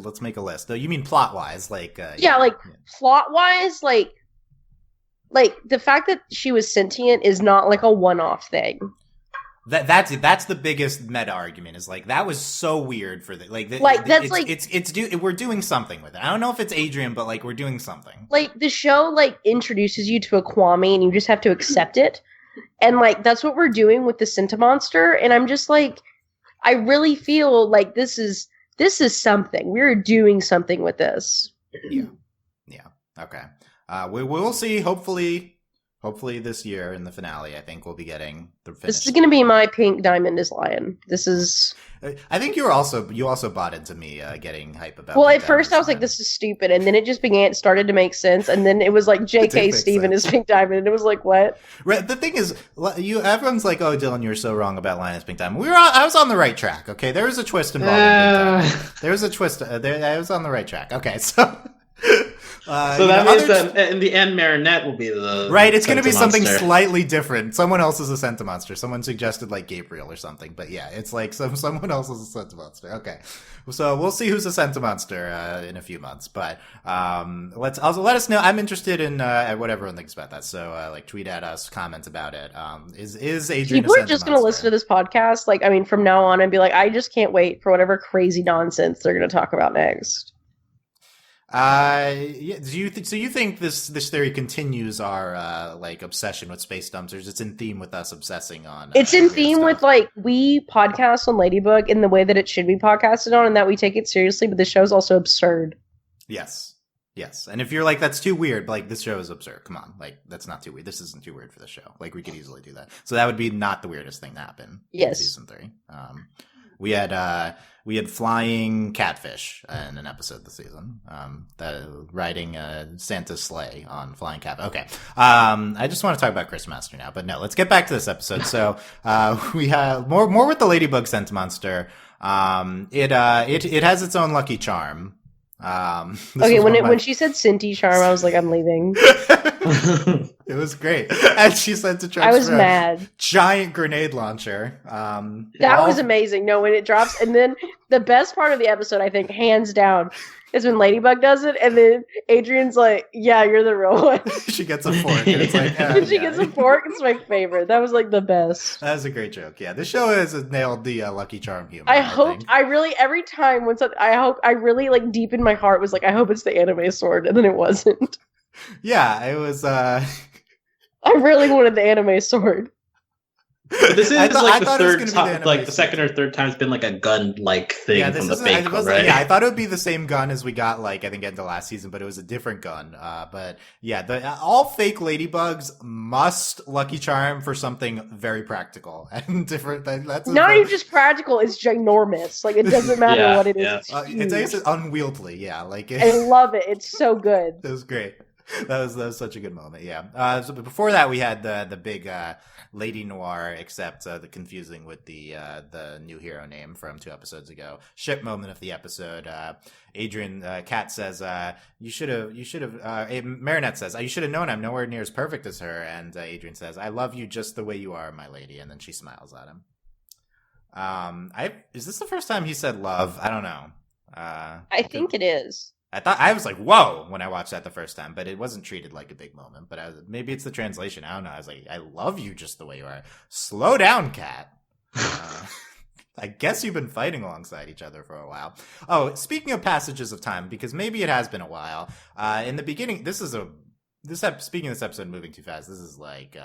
let's make a list. You mean plot-wise? Like, plot-wise, like, the fact that she was sentient is not, like, a one-off thing. That's the biggest meta argument, is, like, that was so weird for we're doing something with it. I don't know if it's Adrien, but, like, we're doing something. Like, the show, like, introduces you to a Kwame, and you just have to accept it. And, like, that's what we're doing with the Sentimonster, and I'm just, like, I really feel like this is something. We're doing something with this. Yeah. Okay. We'll see. Hopefully this year in the finale, I think we'll be getting the finish. This is going to be my pink diamond is lion. This is. I think you also bought into me getting hype about. Well, at first I was like, "This is stupid," and then it just started to make sense, and then it was like J.K. Stephen is pink diamond, and it was like, what? Right. The thing is, everyone's like, "Oh, Dylan, you're so wrong about Lion is pink diamond." I was on the right track. Okay, there was a twist involving pink diamond. There was a twist. I was on the right track. Okay, so. So that means that in the end, Marinette will be the right. It's going to be something slightly different. Someone else is a Sentimonster. Someone suggested like Gabriel or something, but yeah, it's like someone else is a Sentimonster. Okay, so we'll see who's a Sentimonster in a few months. But let us know. I'm interested in what everyone thinks about that. So like tweet at us, comment about it. Is Adrien? People are just going to listen to this podcast. Like, I mean, from now on, and be like, I just can't wait for whatever crazy nonsense they're going to talk about next. Yeah. Do you think this theory continues our like obsession with space dumpsters? It's in theme with us obsessing on. It's in theme with like we podcast on Ladybug in the way that it should be podcasted on, and that we take it seriously. But the show's also absurd. Yes. And if you're like, that's too weird, but like this show is absurd. Come on, like that's not too weird. This isn't too weird for the show. Like we could easily do that. So that would be not the weirdest thing to happen. Yes. In season 3. We had flying catfish in an episode this season. Riding Santa's sleigh on flying catfish. Okay. I just want to talk about Chris Master now, but no, let's get back to this episode. So, we have more with the Ladybug Sentimonster. It has its own lucky charm. Okay, when she said Cinti charm, I was like, I'm leaving. It was great. And she said to try. I was mad. Giant grenade launcher. That was amazing. No, when it drops, and then the best part of the episode, I think, hands down, is when Ladybug does it, and then Adrien's like, "Yeah, you're the real one." She gets a fork, and it's like, she gets a fork. It's my favorite. That was like the best. That was a great joke. Yeah, this show has nailed the Lucky Charm humor. I really every time when something, I really like deep in my heart was like, I hope it's the anime sword, and then it wasn't. Yeah, it was. I really wanted the anime sword. This is like the third time, like the second or third time it's been like a gun-like thing from the fake one, right? Yeah, I thought it would be the same gun as we got, like, I think into last season, but it was a different gun. But yeah, all fake ladybugs must Lucky Charm for something very practical and different. That's not even just practical; it's ginormous. Like it doesn't matter what it is. Yeah. It's unwieldy. Yeah, like I love it. It's so good. It was great. That was such a good moment. Yeah. So before that, we had the big Lady Noir, except the confusing with the new hero name from 2 episodes ago. Ship moment of the episode. Adrien, Kat says, you should have. Marinette says, you should have known I'm nowhere near as perfect as her. And Adrien says, I love you just the way you are, my lady. And then she smiles at him. Is this the first time he said love? I don't know. I think it is. I was like, whoa, when I watched that the first time, but it wasn't treated like a big moment. But maybe it's the translation. I don't know. I was like, I love you just the way you are. Slow down, Kat. I guess you've been fighting alongside each other for a while. Oh, speaking of passages of time, because maybe it has been a while. In the beginning, speaking of this episode moving too fast, this is like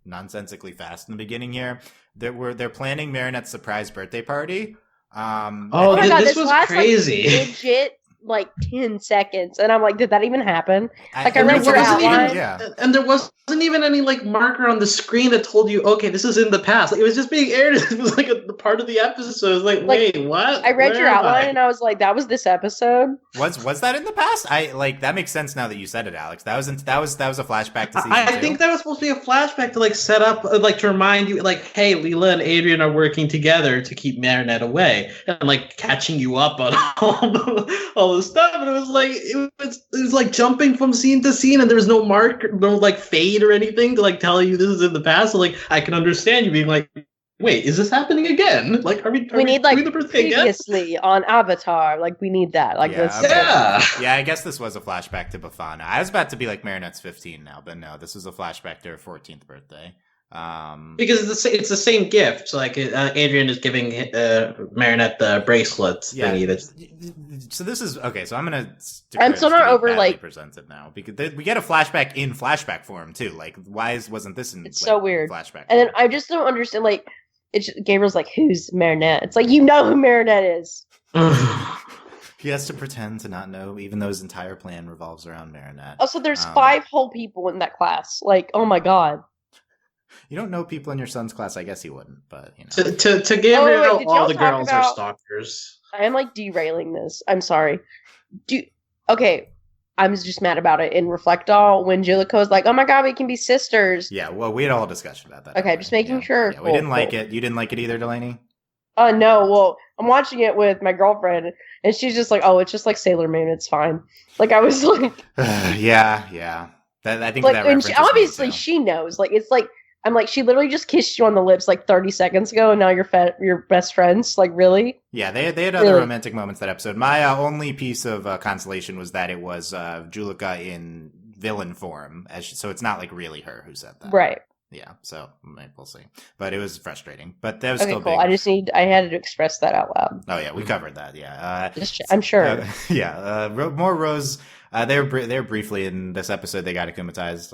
nonsensically fast in the beginning here. They're planning Marinette's surprise birthday party. Oh my God, this was crazy. Like, legit. Like 10 seconds, and I'm like, did that even happen? Like I remember outline, and there was even any like marker on the screen that told you, okay, this is in the past. Like, it was just being aired. It was like a part of the episode. It was like, wait, what? I read Where your am outline I? and I was like, that was this episode. Was that in the past? I like that makes sense now that you said it, Alex. That was a flashback to season I 2. think that was supposed to be a flashback to like set up, like to remind you, like, hey, Lila and Adrien are working together to keep Marinette away, and like catching you up on all the stuff. And it was like jumping from scene to scene, and there was no mark, no like fade or anything to like tell you this is in the past. So like I can understand you being like, wait, is this happening again? Like, we need like doing the birthday again? previously on Avatar. Like we need that. Like Yeah, this. okay. Yeah. Yeah, I guess this was a flashback to Bafana. I was about to be like Marinette's 15 now, but no, this was a flashback to her 14th birthday. Because it's the same gift. Like Adrien is giving Marinette the bracelet thingy. That's So this is okay. So I'm gonna. I'm still not over like presented now because we get a flashback in flashback form too. Like, wasn't this in? It's like, so weird. Flashback. And then I just don't understand. Like, Gabriel's like, who's Marinette? It's like, you know who Marinette is. He has to pretend to not know, even though his entire plan revolves around Marinette. Also, there's 5 whole people in that class. Like, oh my god. You don't know people in your son's class. I guess he wouldn't, but you know. To Gabriel, did all y'all the talk girls about- are stalkers. I am like derailing this. I'm sorry. Okay, I'm just mad about it. In Reflect All, when Juliko's like, "Oh my god, we can be sisters." Yeah, well, we had a whole discussion about that. Okay, just making sure. Yeah, we didn't like it. You didn't like it either, Delaney? No. Well, I'm watching it with my girlfriend, and she's just like, "Oh, it's just like Sailor Moon. It's fine." Like I was like, yeah. I think like, that and reference is obviously made, too. she knows. Like it's like I'm like, she literally just kissed you on the lips like 30 seconds ago, and now you're best friends. Like really? Yeah, they had other romantic moments that episode. My only piece of consolation was that it was Julika in villain form, so it's not like really her who said that. Right. Yeah, so we'll see. But it was frustrating. But that was Okay, still cool. big. I had to express that out loud. Oh yeah, we covered that. Yeah, I'm sure. More Rose. They're briefly in this episode. They got akumatized.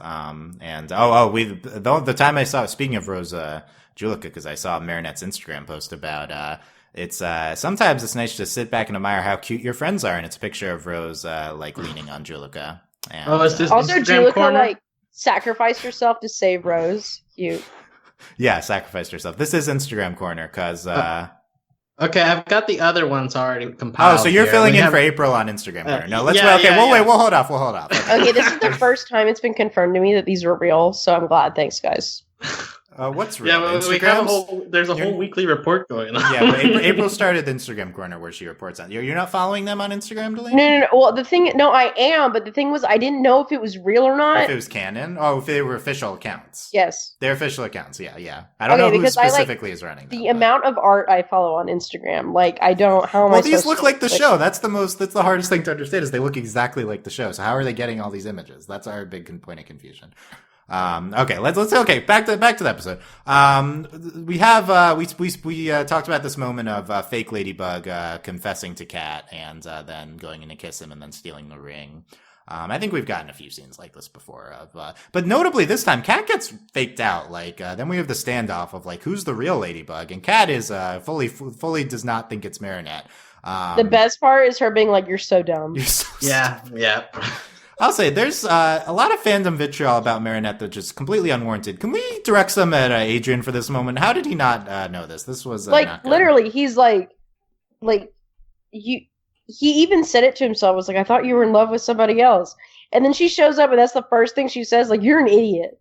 And the time I saw, speaking of Rose Julika, because I saw Marinette's Instagram post about it's sometimes it's nice to sit back and admire how cute your friends are, and it's a picture of Rose like leaning on Julika. And, is this also Instagram Julika corner? like sacrificed herself to save Rose. Cute. Yeah, sacrificed herself. This is Instagram corner because. Okay, I've got the other ones already compiled. Oh, so you're here. filling We in have- for April on Instagram corner. No, let's yeah, wait. Okay, yeah. wait. We'll hold off. Okay, this is the first time it's been confirmed to me that these were real, so I'm glad. Thanks, guys. What's real? Yeah, we have there's a You're- whole weekly report going on. Yeah, but April started the Instagram corner where she reports on. You're not following them on Instagram, Delaney? No. Well, I am, but the thing was, I didn't know if it was real or not. If it was canon? Oh, if they were official accounts. Yes. They're official accounts, yeah. I don't know who because specifically is running them. The amount of art I follow on Instagram, like, I don't, how am I Well, supposed these look to, like the show. That's the hardest thing to understand is they look exactly like the show. So how are they getting all these images? That's our big point of confusion. Okay, let's back to the episode. We have we talked about this moment of fake Ladybug confessing to Cat and then going in to kiss him and then stealing the ring. I think we've gotten a few scenes like this before. But notably this time, Cat gets faked out. Like then we have the standoff of like who's the real Ladybug, and Cat is fully does not think it's Marinette. the best part is her being like, "You're so dumb." You're so Yeah. I'll say there's a lot of fandom vitriol about Marinette that just completely unwarranted. Can we direct some at Adrien for this moment? How did he not know this? This was Like not good. literally, he's like you. He even said it to himself. Was like, "I thought you were in love with somebody else," and then she shows up, and that's the first thing she says. Like, "You're an idiot."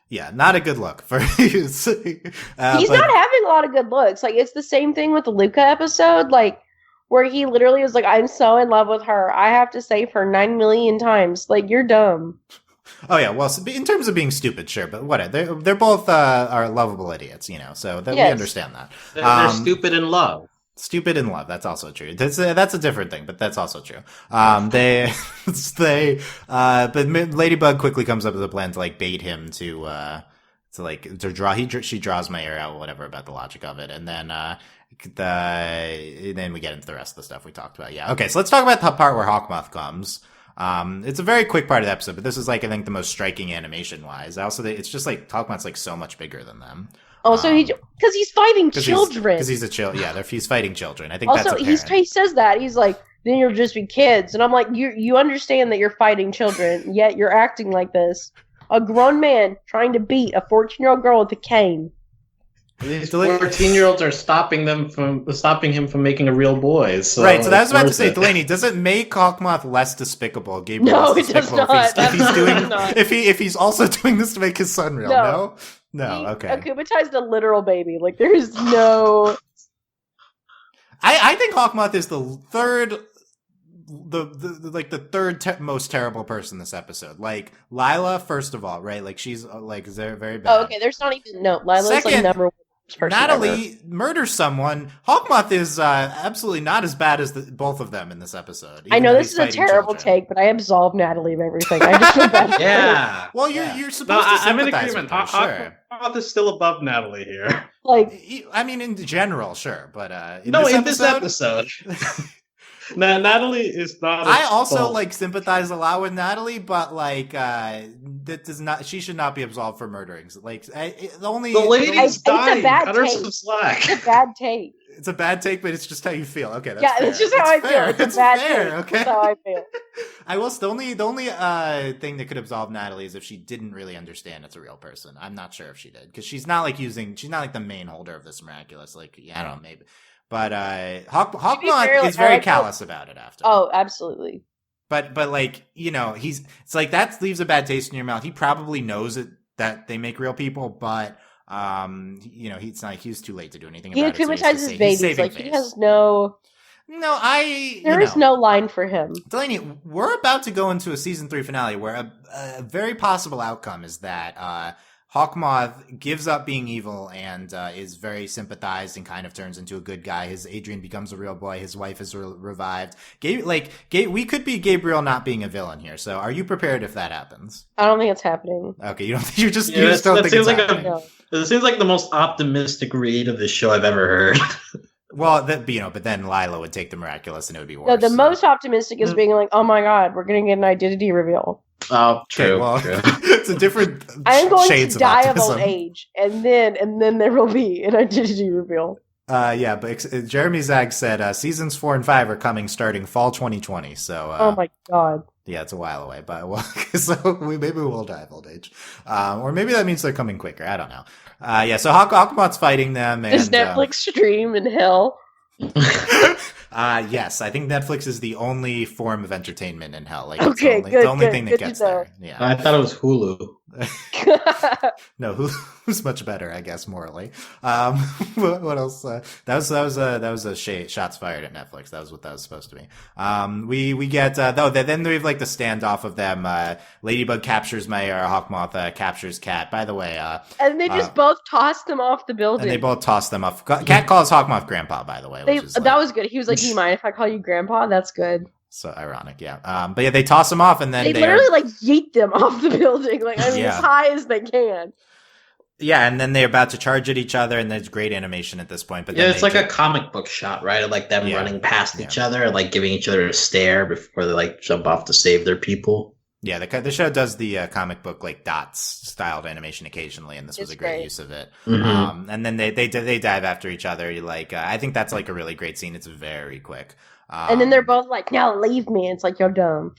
Yeah, not a good look for He's not having a lot of good looks. Like, it's the same thing with the Luca episode. Like, where he literally was like, "I'm so in love with her. I have to save her 9 million times." Like, you're dumb. Oh yeah, well, so in terms of being stupid, sure, but whatever. They're both are lovable idiots, so that we understand that. They're stupid in love. Stupid in love. That's also true. That's a different thing, but that's also true. But Ladybug quickly comes up with a plan to like bait him to draw. She draws my hair out, whatever about the logic of it, and then then we get into the rest of the stuff we talked about. Yeah. Okay. So let's talk about the part where Hawkmoth comes. It's a very quick part of the episode, but this is like I think the most striking animation wise. Also, it's just like Hawkmoth's like so much bigger than them. Also, because he's fighting children. Because he's he's fighting children. I think also, that's apparent. he says that. He's like, then you'll just be kids. And I'm like, you understand that you're fighting children, yet you're acting like this. A grown man trying to beat a 14-year-old girl with a cane. These 14-year-olds are stopping him from making a real boy. So right, so I was about to say, Delaney, does it make Hawkmoth less despicable? Gabriel No, less it does despicable not. if he's also doing this to make his son real? No? No, okay. Akumatized a literal baby. Like, there's no... I think Hawkmoth is the third... the third most terrible person this episode. Like, Lila, first of all, right? Like, she's, like, very, very bad. Oh, okay, there's not even... No, Lila's, Second, like, number one person Natalie ever. murders someone. Hawkmoth is absolutely not as bad as both of them in this episode. I know this is a terrible take, but I absolve Natalie of everything. I just feel bad. Yeah. Well, you're supposed to sympathize. I'm in agreement. With her, sure. Hawkmoth is still above Natalie here. Like, I mean, in general, sure, but in this episode. Natalie is not. I also like sympathize a lot with Natalie, but like that does not. She should not be absolved for murdering. Like the lady's dying. It's a bad Cut her take. some slack. It's a bad take. It's a bad take, but it's just how you feel. Okay, that's yeah, fair. it's just how I feel. It's a bad take. Okay, that's how I feel. I will. The only thing that could absolve Natalie is if she didn't really understand it's a real person. I'm not sure if she did because she's not like the main holder of this miraculous. Like, I don't know, maybe. But Hawkmoth is very callous about it after. Oh, absolutely. But like, you know, it's like that leaves a bad taste in your mouth. He probably knows that they make real people, but you know, he's too late to do anything about it. He akumatizes babies. Like, he has no. There is no line for him. Delaney, we're about to go into a season 3 finale where a very possible outcome is that Hawkmoth gives up being evil and is very sympathized and kind of turns into a good guy. His Adrien becomes a real boy. His wife is revived. We could be Gabriel not being a villain here. So, are you prepared if that happens? I don't think it's happening. Okay, you just don't think it's happening. It seems like the most optimistic read of this show I've ever heard. Well, but then Lila would take the miraculous and it would be worse. No, the most optimistic is being like, oh my god, we're going to get an identity reveal. Oh, true. Okay, well, it's a different I'm going shades to die of of old age, and then there will be an identity reveal. Yeah, but Jeremy Zag said seasons 4 and 5 are coming starting fall 2020. So, oh my god. Yeah, it's a while away, but so maybe we'll die of old age, or maybe that means they're coming quicker. I don't know. Yeah, so Hawkmoth's fighting them. And, is Netflix stream in hell? Yes, I think Netflix is the only form of entertainment in hell. Like, okay, it's the only thing that gets there. Yeah, I thought it was Hulu. No, Hulu's much better, I guess, morally. What else? That was a shots fired at Netflix. That was what that was supposed to be. We get then we have like the standoff of them. Ladybug captures Mayor, Hawkmoth captures Cat. By the way, and they just both toss them off the building. And they both toss them off. Cat calls Hawkmoth Grandpa. By the way, that was good. He was like, "Do you mind if I call you Grandpa?" That's good. So ironic, yeah. But yeah, they toss them off, and then they literally like yeet them off the building, like as high as they can. Yeah, and then they're about to charge at each other, and there's great animation at this point. But yeah, it's like a comic book shot, right? Like them running past each other, and like giving each other a stare before they like jump off to save their people. Yeah, the show does the comic book like dots styled animation occasionally, and this was a great use of it. Mm-hmm. And then they dive after each other. Like I think that's like a really great scene. It's very quick. And then they're both like, "No, leave me." And it's like, you're dumb.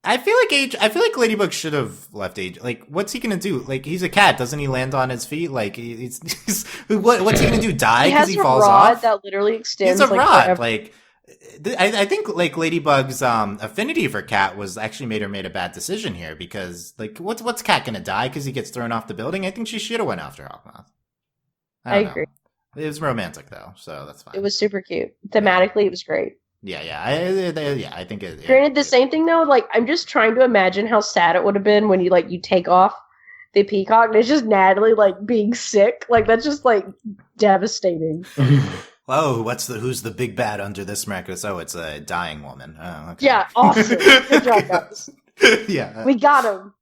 I feel like Ladybug should have left Age. Like, what's he gonna do? Like, he's a cat. Doesn't he land on his feet? Like, what's he gonna do? Die because he falls off? He has a rod that literally extends. He's a rod. Forever. Like, I think like Ladybug's affinity for Cat was actually made a bad decision here because like, what's Cat gonna die because he gets thrown off the building? I think she should have went after Hawkmoth. I agree. It was romantic though, so that's fine. It was super cute. Thematically, it was great. Yeah. I think it. Granted, the same thing though. Like, I'm just trying to imagine how sad it would have been when you take off the peacock and it's just Natalie like being sick. Like, that's just like devastating. Oh, who's the big bad under this miraculous? Oh, it's a dying woman. Oh, okay. Yeah, awesome. Good job, guys. Yeah, we got him.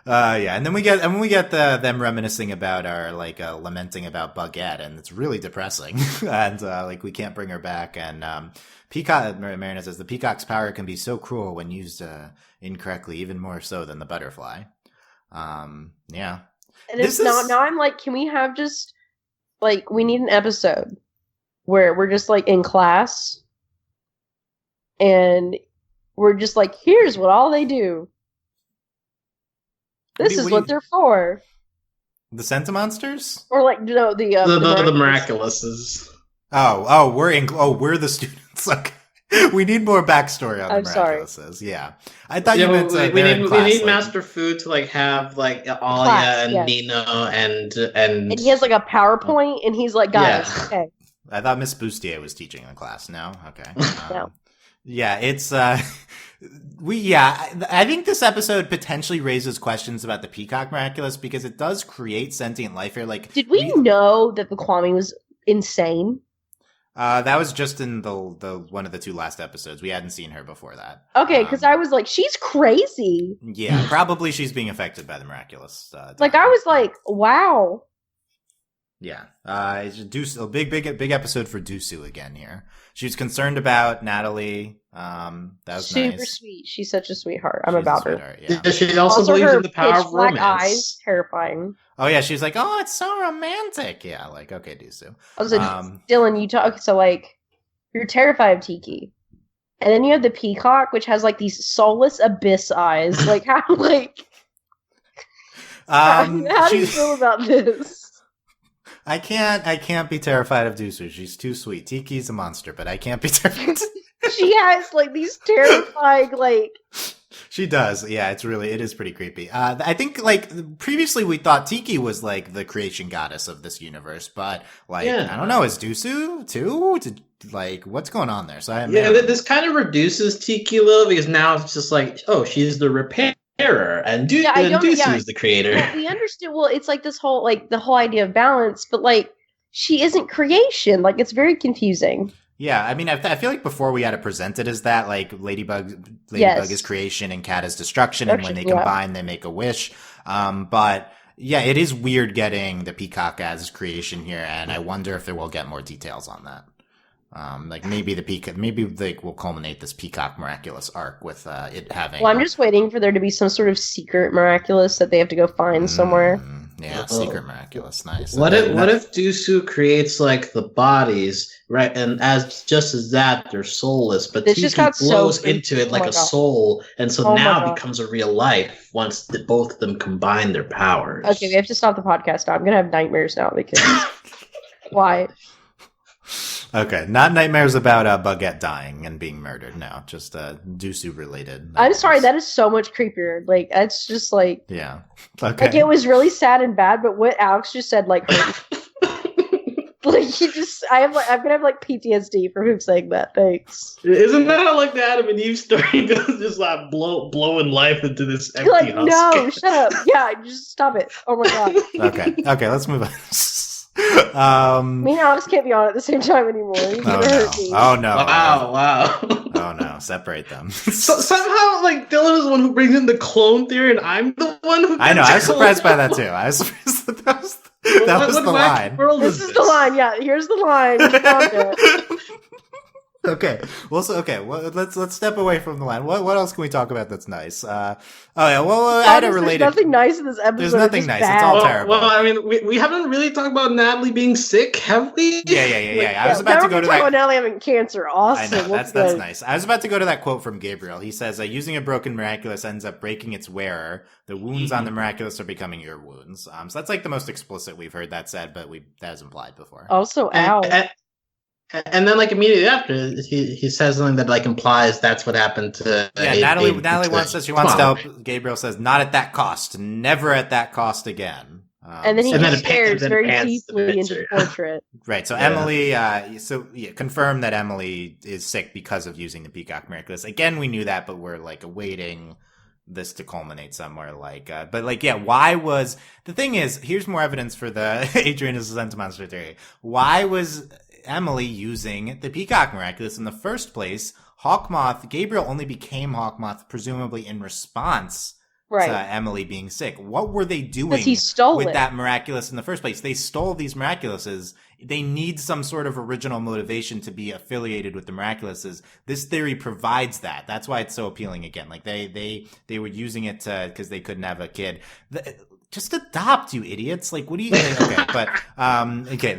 Yeah, and then we get them reminiscing about our lamenting about Bugette, and it's really depressing. And like we can't bring her back. And Marinette says the peacock's power can be so cruel when used incorrectly, even more so than the butterfly. Yeah, and it's now I'm like, can we have just like we need an episode where we're just like in class, and we're just like, here's what all they do. This is what they're for. The Sentimonsters? Or like no, the Miraculouses. We're the students. Okay. We need more backstory on the Miraculouses. Yeah, I thought you meant we need Master Food to like have like Alia and Nino and he has like a PowerPoint and he's like, guys, okay. I thought Miss Bustier was teaching the class. No, okay. No. Yeah, it's I think this episode potentially raises questions about the Peacock Miraculous because it does create sentient life here. Like, did we know that the Kwame was insane? That was just in the one of the 2 last episodes. We hadn't seen her before that. Okay, because I was like, she's crazy. Yeah, probably she's being affected by the Miraculous. Like, I was like, wow. Yeah, it's a big episode for Dusu again here. She was concerned about Natalie. That was super nice. sweet. She's such a sweetheart. I'm about her. Yeah. She also believes in the power of romance. Eyes, terrifying. Oh yeah, she's like, oh, it's so romantic. Yeah, like okay, Dusu. I was like, Dylan, you talk. So like, you're terrified of Tiki, and then you have the peacock, which has like these soulless abyss eyes. Like how like. How do you feel about this? I can't be terrified of Dusu. She's too sweet. Tiki's a monster, but I can't be terrified. She has like these terrifying like. She does. Yeah, it is pretty creepy. I think like previously we thought Tiki was like the creation goddess of this universe, but like I don't know, is Dusu too? Like what's going on there? So this kind of reduces Tiki a little because now it's just like, oh, she's the repairer. And Dusu is the creator. Well, we understood. Well, it's like this whole like the whole idea of balance, but like she isn't creation. Like it's very confusing. Yeah, I mean, I feel like before we had it presented as that, like Ladybug is creation and Cat is destruction, and when they combine, they make a wish. But yeah, it is weird getting the Peacock as creation here, and I wonder if we'll get more details on that. Like maybe we'll culminate this Peacock Miraculous arc with it having. Well, I'm just waiting for there to be some sort of secret Miraculous that they have to go find somewhere. Yeah, secret Miraculous, nice. What if Dusu creates like the bodies, right? And as that, they're soulless, but Tiki blows into it like a soul, and so now it becomes a real life once both of them combine their powers. Okay, we have to stop the podcast now. I'm gonna have nightmares now because why? Okay, not nightmares about Buggette dying and being murdered. No, just Dusu related. I'm sorry, that is so much creepier. Like that's just like okay. Like it was really sad and bad, but what Alex just said, like, like I'm gonna have like PTSD for him saying that. Thanks. Isn't that how like the Adam and Eve story does? Just like blowing life into this empty like, husk. No, shut up. Yeah, just stop it. Oh my god. Okay, let's move on. Me and Alex can't be on at the same time anymore. Oh no! Wow! Oh no! Separate them. So, somehow, like Dylan is the one who brings in the clone theory, and I'm the one who. I know. I was surprised by that too. I was surprised that was the line. This is the line. Yeah, here's the line. Okay. Well, let's step away from the line. What else can we talk about that's nice? I had a related. There's nothing nice in this episode. There's nothing nice. Bad. It's all terrible. Well, I mean, we haven't really talked about Natalie being sick, have we? Yeah. I was about to go to that. Natalie having cancer. Awesome. I know, that's nice. I was about to go to that quote from Gabriel. He says, "Using a broken Miraculous ends up breaking its wearer. The wounds on the Miraculous are becoming your wounds." So that's like the most explicit we've heard that said, but that was implied before. Also, ow. And then, like immediately after, he says something that like implies that's what happened to. Natalie wants to help. Gabriel says, "Not at that cost. Never at that cost again." And then he stares very deeply into the portrait. Right. So Emily, confirm that Emily is sick because of using the Peacock Miraculous. Again, we knew that, but we're like awaiting this to culminate somewhere. Why was the thing is? Here's more evidence for the Adrien is a Sentimonster theory. Why was Emily using the Peacock Miraculous in the first place? Gabriel only became Hawkmoth presumably in response to Emily being sick. What were they doing with that Miraculous in the first place? They stole these Miraculouses. They need some sort of original motivation to be affiliated with the Miraculouses. This theory provides that. That's why it's so appealing again. Like they were using it because they couldn't have a kid. just adopt, you idiots. Like, what do you, okay, but, okay,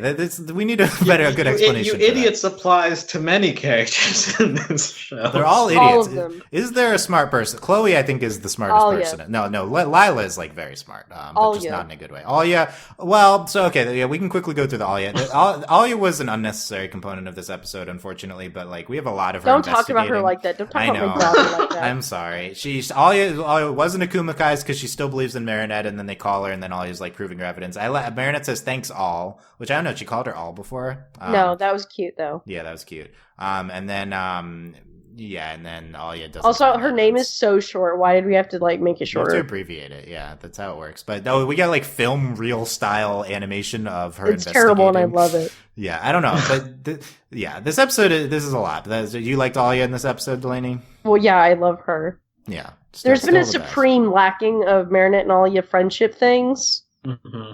we need a good explanation. You idiots applies to many characters in this show. They're all idiots. All of them. Is there a smart person? Chloe, I think, is the smartest person. No, Lila is like very smart, but just not in a good way. Alya, well, so okay, yeah, we can quickly go through the Alya. Alya was an unnecessary component of this episode, unfortunately, but like we have a lot of her. Don't talk about her like that. Don't talk about my daughter like that. I'm sorry. Alya wasn't akumatized because she still believes in Marinette, and then they call her, and then Alya's like proving her evidence. Marinette says thanks all, which I don't know. She called her all before. No, that was cute though. Yeah, that was cute. And then Alya doesn't. Also, her name is so short. Why did we have to like make it shorter? You have to abbreviate it. Yeah, that's how it works. But no, we got like film reel style animation of her. It's terrible, and I love it. Yeah, I don't know, but this episode, this is a lot. You liked Alya in this episode, Delaney? Well, yeah, I love her. Yeah. There's been a supreme lacking of Marinette and Alya friendship things. Mm-hmm.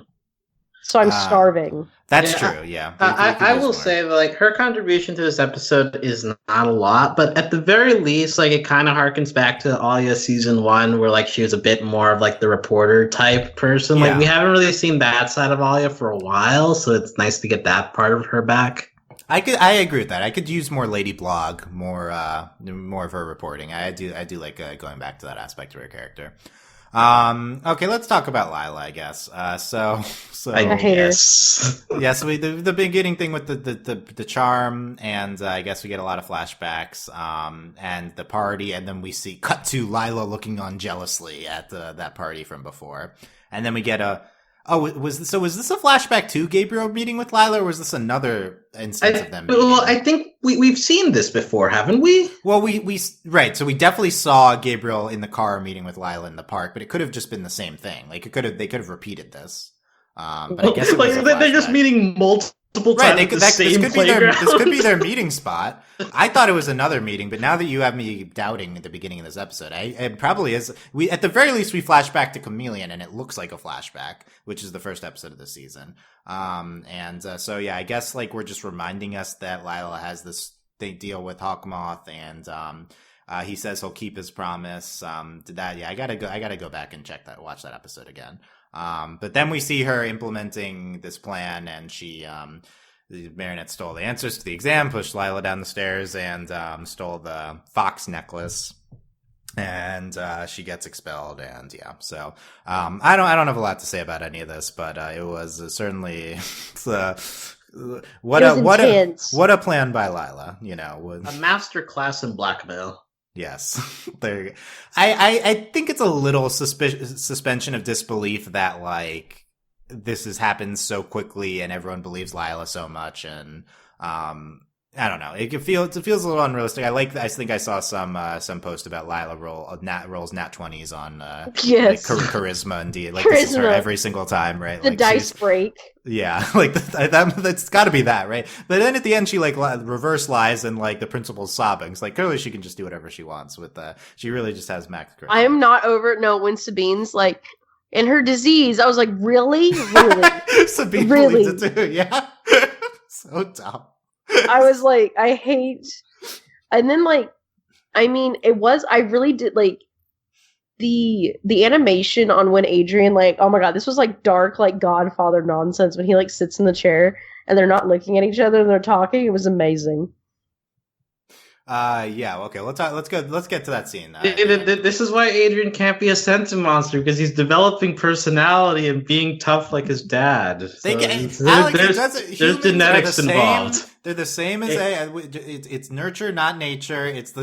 So I'm starving. That's true, yeah. I will say that, like, her contribution to this episode is not a lot, but at the very least, like, it kind of harkens back to Alya season 1, where, like, she was a bit more of, like, the reporter type person. Yeah. Like, we haven't really seen that side of Alya for a while, so it's nice to get that part of her back. I agree with that. I could use more Lady Blog, more of her reporting. I do like going back to that aspect of her character. Okay, let's talk about Lila, I guess. So I hate her. Yeah, so the beginning thing with the charm, and I guess we get a lot of flashbacks, and the party, and then we see cut to Lila looking on jealously at that party from before, and then we get was this a flashback to Gabriel meeting with Lila, or was this another instance of them meeting? Well, I think we've seen this before, haven't we? Well, right. So we definitely saw Gabriel in the car meeting with Lila in the park, but it could have just been the same thing. Like they could have repeated this. But I guess it was they're just meeting multiple times at the same playground. This could be their meeting spot. I thought it was another meeting, but now that you have me doubting at the beginning of this episode, it probably is. We, at the very least, we flash back to Chameleon, and it looks like a flashback, which is the first episode of the season. So yeah, I guess like we're just reminding us that Lila has this deal with Hawkmoth, and he says he'll keep his promise. I gotta go back and watch that episode again. But then we see her implementing this plan, and Marinette stole the answers to the exam, pushed Lila down the stairs, and stole the fox necklace, and she gets expelled. And yeah, so I don't have a lot to say about any of this, but it was certainly what a plan by Lila. You know, a master class in blackmail. Yes. There. I think it's a little suspension of disbelief that like this has happened so quickly and everyone believes Lila so much, and I don't know. It feels a little unrealistic. I think I saw some post about Lila rolls nat 20s on yes. like charisma indeed. Like this is her every single time, right? The like dice break. Yeah, like that's got to be that, right? But then at the end, she like reverse lies, and like the principal's sobbing. It's like clearly she can just do whatever she wants with she really just has max charisma. I am not over it. No, when Sabine's like in her disease, I was like, really? Sabine really? believes it too. Yeah, so dumb. I was like, I hate, and then like, I mean, I really did like the animation on when Adrien, like, oh my god, this was like dark, like Godfather nonsense when he like sits in the chair and they're not looking at each other and they're talking. It was amazing. Yeah, okay, let's get to that scene. This is why Adrien can't be a Sentimonster, because he's developing personality and being tough like his dad. So there's genetics involved. They're the same as it's nurture, not nature. It's the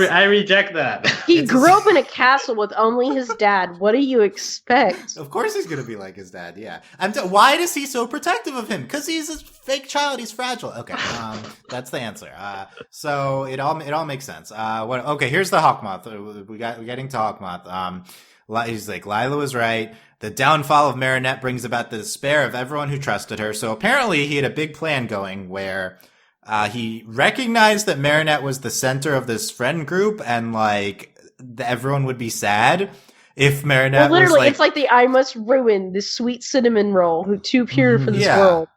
I reject that. He grew up in a castle with only his dad. What do you expect? Of course he's gonna be like his dad. Yeah. Why is he so protective of him? Because he's a fake child. He's fragile. Okay. That's the answer. So it all makes sense. Okay. Here's the Hawkmoth. We're getting to Hawkmoth. He's like, Lila was right. The downfall of Marinette brings about the despair of everyone who trusted her. So apparently he had a big plan going where he recognized that Marinette was the center of this friend group, and like everyone would be sad if Marinette literally, was like, it's like the I must ruin this sweet cinnamon roll who too pure for this world.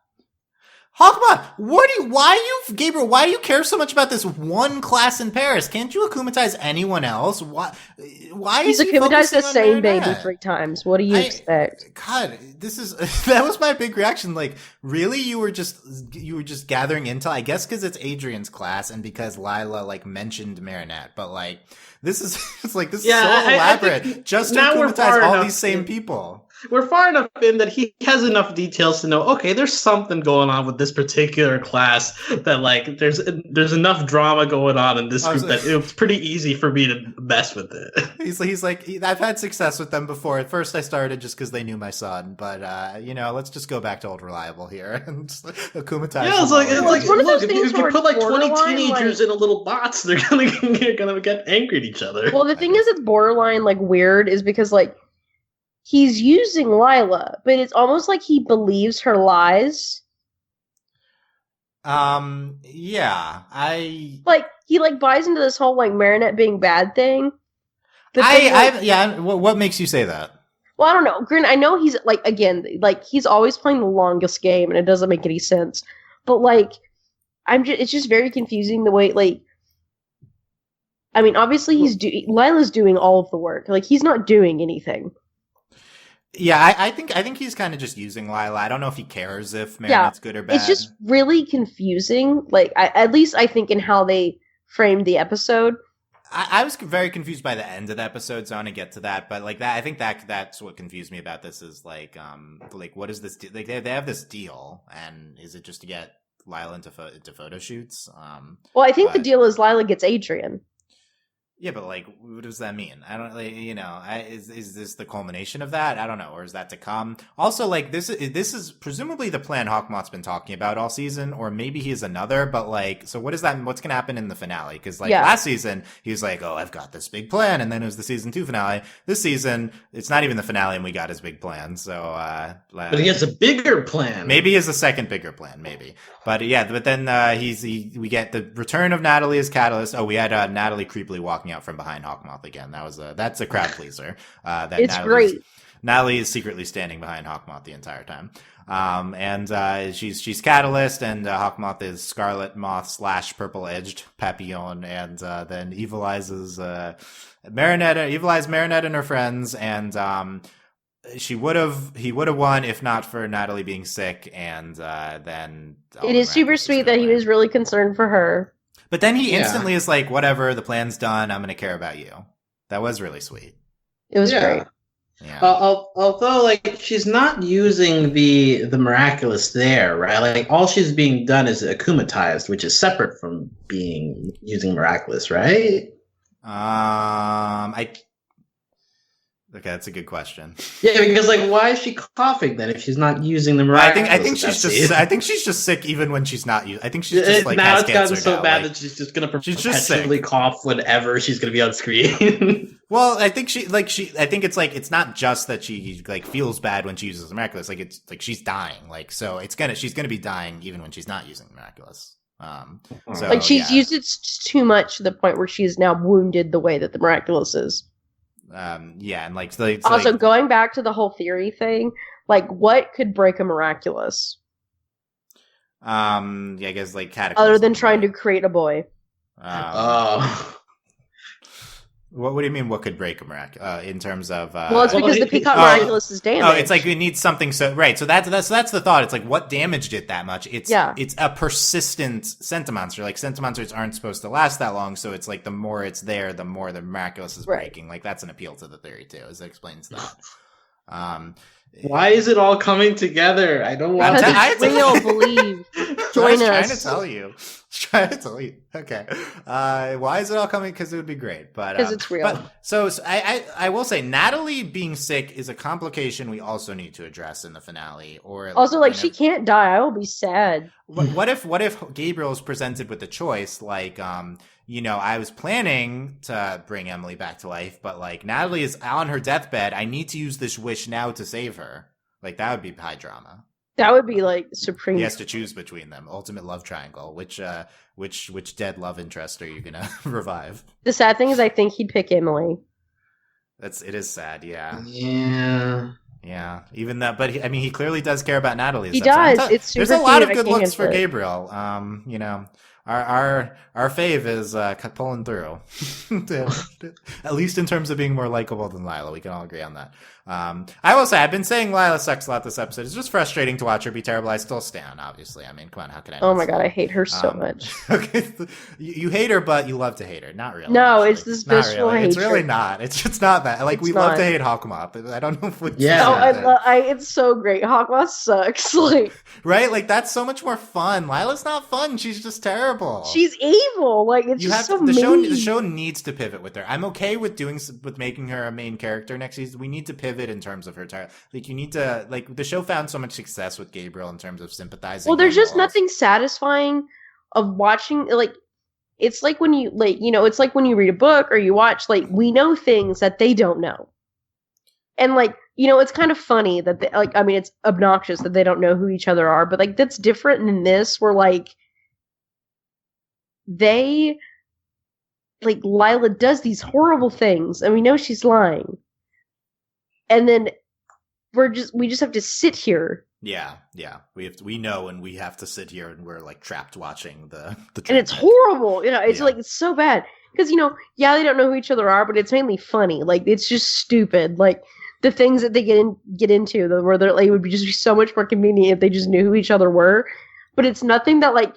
Hawkmoth, Gabriel, why do you care so much about this one class in Paris? Can't you akumatize anyone else? Why He's is he akumatized the focusing on same baby Marinette? 3 times. What do you expect? God, that was my big reaction. Like, really? You were just gathering intel? I guess because it's Adrien's class and because Lila, like, mentioned Marinette, but, like, this is so elaborate. Just to akumatize all these same people. We're far enough in that he has enough details to know, okay, there's something going on with this particular class that, like, there's enough drama going on in this group that it was pretty easy for me to mess with it. He's like, I've had success with them before. At first I started just because they knew my son, but, let's just go back to old reliable here and akumatize. Yeah, it's like one of those look, things if you put like 20 teenagers like, in a little box, they're gonna get angry at each other. Well, the thing is, it's borderline, like, weird is because, like, he's using Lila, but it's almost like he believes her lies. Yeah, he buys into this whole, like, Marinette being bad thing. What makes you say that? Well, I don't know. Grin, I know he's, like, again, like, he's always playing the longest game, and it doesn't make any sense. But, like, it's just very confusing the way, like, I mean, obviously Lila's doing all of the work. Like, he's not doing anything. Yeah, I think he's kind of just using Lila. I don't know if he cares if Marinette's good or bad. It's just really confusing. Like, at least I think in how they framed the episode. I was very confused by the end of the episode, so I want to get to that. But, like, that, I think that's what confused me about this is, like, what is this? Like, they have this deal, and is it just to get Lila into photo shoots? Well, I think the deal is Lila gets Adrien. Yeah, but, like, what does that mean? I don't, like, is this the culmination of that? I don't know, or is that to come? Also, like, this is presumably the plan Hawkmoth's been talking about all season, or maybe he has another, but, like, so what is that, what's gonna happen in the finale? Because, like, last season, he was like, oh, I've got this big plan, and then it was the season 2 finale. This season, it's not even the finale, and we got his big plan, so, but he has a bigger plan. Maybe he has a second bigger plan, maybe. But, yeah, but then, we get the return of Natalie as Catalyst. Oh, we had, Natalie creepily walking out from behind Hawkmoth again. That's a crowd pleaser. It's great. Natalie is secretly standing behind Hawkmoth the entire time. And she's Catalyst, and Hawkmoth is Scarlet Moth / Purple Edged Papillon, and then evilizes Marinette and her friends, and he would have won if not for Natalie being sick, and then it is super sweet that he was really concerned for her. But then he instantly is like, whatever, the plan's done, I'm going to care about you. That was really sweet. It was great. Yeah. Although, like, she's not using the miraculous there, right? Like, all she's being done is akumatized, which is separate from using miraculous, right? Okay, that's a good question. Yeah, because, like, why is she coughing then if she's not using the miraculous? I think she's just sick even when she's not using. I think she's just like now has it's gotten cancer so now. bad like, that she's just gonna perpetually cough whenever she's gonna be on screen. Well, I think I think it's like it's not just that she like feels bad when she uses the miraculous. Like it's like she's dying. Like so she's gonna be dying even when she's not using the miraculous. So like she's used it too much to the point where she is now wounded the way that the miraculous is. And like also going back to the whole theory thing, like what could break a miraculous? I guess like cataclysm. Other than trying to create a boy. What do you mean? What could break a miraculous? In terms of well, it's because the Peacock Miraculous is damaged. Oh, it's like we need something. So right. So that's the thought. It's like what damaged it that much? It's a persistent Sentimonster. Like Sentimonsters aren't supposed to last that long. So it's like the more it's there, the more the miraculous is breaking. Like that's an appeal to the theory too, as it explains that. Why is it all coming together? I don't want to. It's real, believe. Join us. Trying to tell you. Okay. Why is it all coming? Because it would be great. Because it's real. But, so I will say, Natalie being sick is a complication we also need to address in the finale. Or also, like, she can't die. I will be sad. What if Gabriel is presented with the choice, like, I was planning to bring Emily back to life, but like Natalie is on her deathbed. I need to use this wish now to save her. Like that would be high drama. That would be like supreme. He has to choose between them. Ultimate love triangle. Which dead love interest are you gonna revive? The sad thing is, I think he'd pick Emily. It is sad. Yeah. Yeah. Yeah, even that, but he clearly does care about Natalie. He does. It's super there's a lot cute. of good I can't looks for help it. Gabriel. Our fave is pulling through, at least in terms of being more likable than Lila. We can all agree on that. I will say I've been saying Lila sucks a lot this episode. It's just frustrating to watch her be terrible. I still stand, obviously. I mean, come on, how can I? Oh not my god, I stand? hate her so much. Okay, you hate her, but you love to hate her. Not really. No, actually. it's this Not visceral really. It's hatred. really not. It's just not that. Like, It's we love not. to hate Hawkmoth. But I don't know if we. Yeah. Oh, it's so great. Hawkmoth sucks. Like, right? Like, that's so much more fun. Lila's not fun. She's just terrible. she's evil. Like, it's You just have so the show. mean. The show needs to pivot with her. I'm okay with making her a main character next season. We need to pivot in terms of her. Like, you need to, like, the show found so much success with Gabriel in terms of sympathizing. Well, there's with just all. nothing satisfying of watching. Like, it's like when you it's like when you read a book or you watch. Like, we know things that they don't know, and like, it's kind of funny that they, like, I mean, it's obnoxious that they don't know who each other are, but like, that's different in this, where like they. Like, Lila does these horrible things, and we know she's lying. And then we just have to sit here. Yeah. We know, and we have to sit here, and we're like trapped watching the. And it's horrible. It's Yeah. like, it's so bad. Because, yeah, they don't know who each other are, but it's mainly funny. Like, it's just stupid. Like, the things that they get into, where they're like, it would just be so much more convenient if they just knew who each other were. But it's nothing that like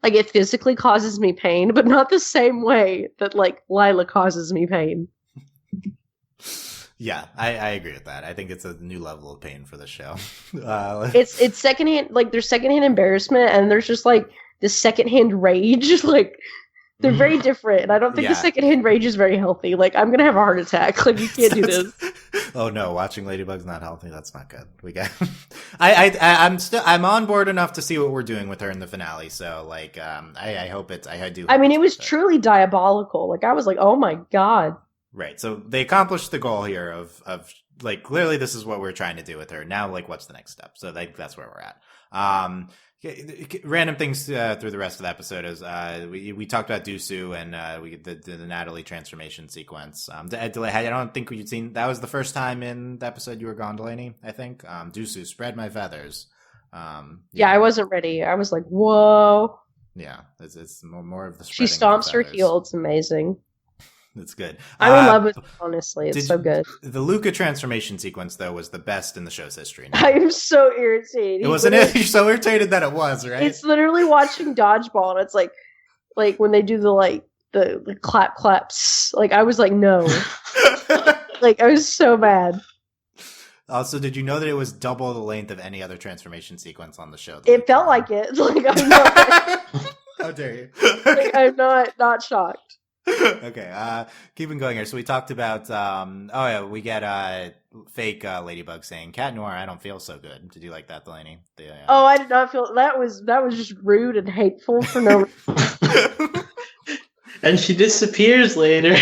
it physically causes me pain, but not the same way that like Lila causes me pain. Yeah, I agree with that. I think it's a new level of pain for the show. It's secondhand, like, there's secondhand embarrassment, and there's just like this secondhand rage. Like, they're very different, and I don't think the secondhand rage is very healthy. Like, I'm gonna have a heart attack. Like, you can't do this. Oh no, watching Ladybug's not healthy. That's not good. We got. I'm on board enough to see what we're doing with her in the finale. So like, I hope it's. I do. I mean, it was truly diabolical. Like, I was like, oh my god. Right. So they accomplished the goal here of like, clearly this is what we're trying to do with her. Now, like, what's the next step? So that's where we're at. Random things through the rest of the episode is we talked about Dusu and we the Natalie transformation sequence. I don't think we've seen that was the first time in the episode you were gone, Delaney. I think Dusu, spread my feathers. Yeah, I wasn't ready. I was like, whoa. Yeah, it's more of the. She stomps her heel. It's amazing. It's good. I'm in love with it, honestly. It's so good. The Luca transformation sequence, though, was the best in the show's history. I am so irritated. It wasn't it? You're so irritated that it was, right? It's literally watching dodgeball, and it's like when they do the clap claps. Like, I was like, no. Like, I was so mad. Also, did you know that it was double the length of any other transformation sequence on the show? It felt like it. Like, I'm not. How dare you? Like, I'm not shocked. Okay, keeping going here. So we talked about, we get fake Ladybug saying, "Cat Noir, I don't feel so good." Did you like that, Delaney? Oh, I did not feel that was just rude and hateful for no reason. And she disappears later.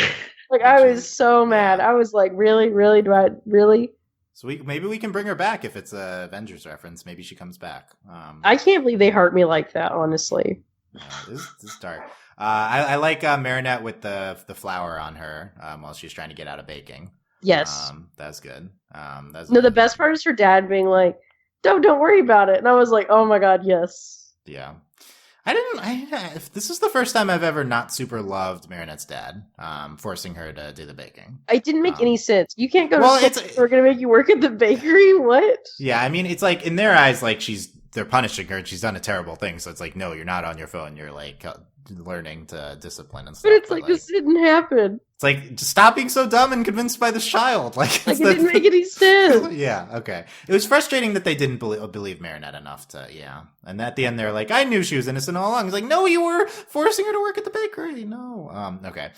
Like, I was so mad. I was like, really, do I really? So maybe we can bring her back if it's a Avengers reference. Maybe she comes back. I can't believe they hurt me like that. Honestly, this is dark. I like Marinette with the flour on her while she's trying to get out of baking. Yes, that's good. The best part is her dad being like, "Don't worry about it," and I was like, "Oh my god, yes." Yeah, this is the first time I've ever not super loved Marinette's dad, forcing her to do the baking. It didn't make any sense. You can't go to school. We're gonna make you work at the bakery. What? Yeah, I mean, it's like in their eyes, like they're punishing her and she's done a terrible thing. So it's like, no, you're not on your phone. You're like learning to discipline and stuff. But it's like, this didn't happen. It's like, just stop being so dumb and convinced by the child. Like it didn't make any sense. Yeah, okay. It was frustrating that they didn't believe Marinette enough to, And at the end, they're like, I knew she was innocent all along. It's like, no, you were forcing her to work at the bakery. No. Okay.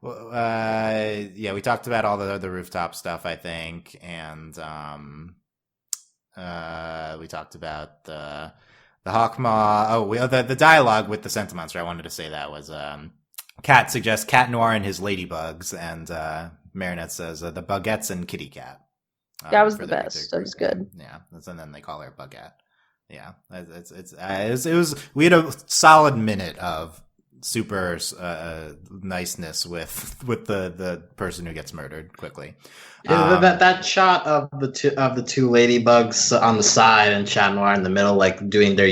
Well, we talked about all the rooftop stuff, I think. And, we talked about the Hawkmaw. The dialogue with the Sentimonster. I wanted to say that was Cat suggests Cat Noir and his ladybugs, and Marinette says the Bugettes and Kitty Cat. That was the best. That was good. Yeah, and then they call her Bugette. Yeah, it was. We had a solid minute of super niceness with the person who gets murdered quickly. That shot of the two ladybugs on the side and Chat Noir in the middle, like doing their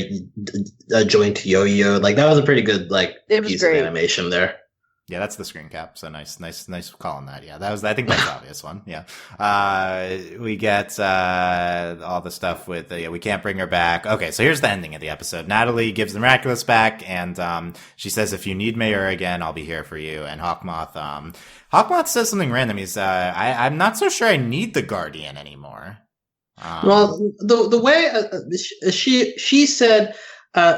joint yo-yo, like that was a pretty good piece of animation there. Yeah, that's the screen cap. So nice call on that. Yeah, I think that's the obvious one. Yeah. We get, all the stuff with, we can't bring her back. Okay. So here's the ending of the episode. Natalie gives the Miraculous back and, she says, if you need Mayor again, I'll be here for you. And Hawkmoth says something random. He's, I'm not so sure I need the Guardian anymore. Well, the way she said,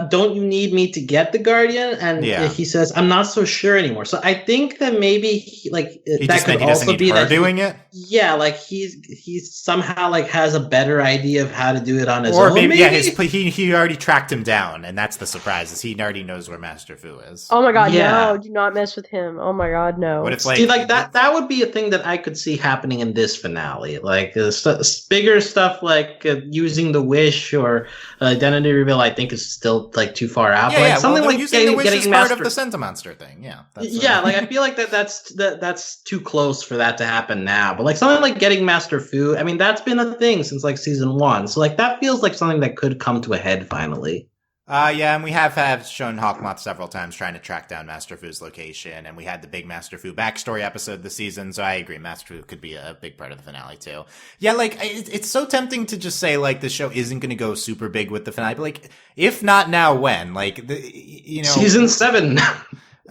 don't you need me to get the Guardian? And he says, I'm not so sure anymore. So I think that maybe he that could also be that doing it. Yeah, like he's somehow has a better idea of how to do it on his own. Or maybe he already tracked him down, and that's the surprise, is he already knows where Master Fu is. Oh my god, no, do not mess with him. Oh my god, no. What if See, that would be a thing that I could see happening in this finale. Bigger stuff using the wish or identity reveal, I think is still too far out. Something like using the wish is part of the Sentimonster thing. Yeah. I feel like that's too close for that to happen now. But something like getting Master Fu, I mean, that's been a thing since season 1. So that feels like something that could come to a head finally. And we have shown Hawkmoth several times trying to track down Master Fu's location, and we had the big Master Fu backstory episode this season, so I agree, Master Fu could be a big part of the finale too. Yeah, it's so tempting to just say, the show isn't going to go super big with the finale, but if not now, when? Season 7!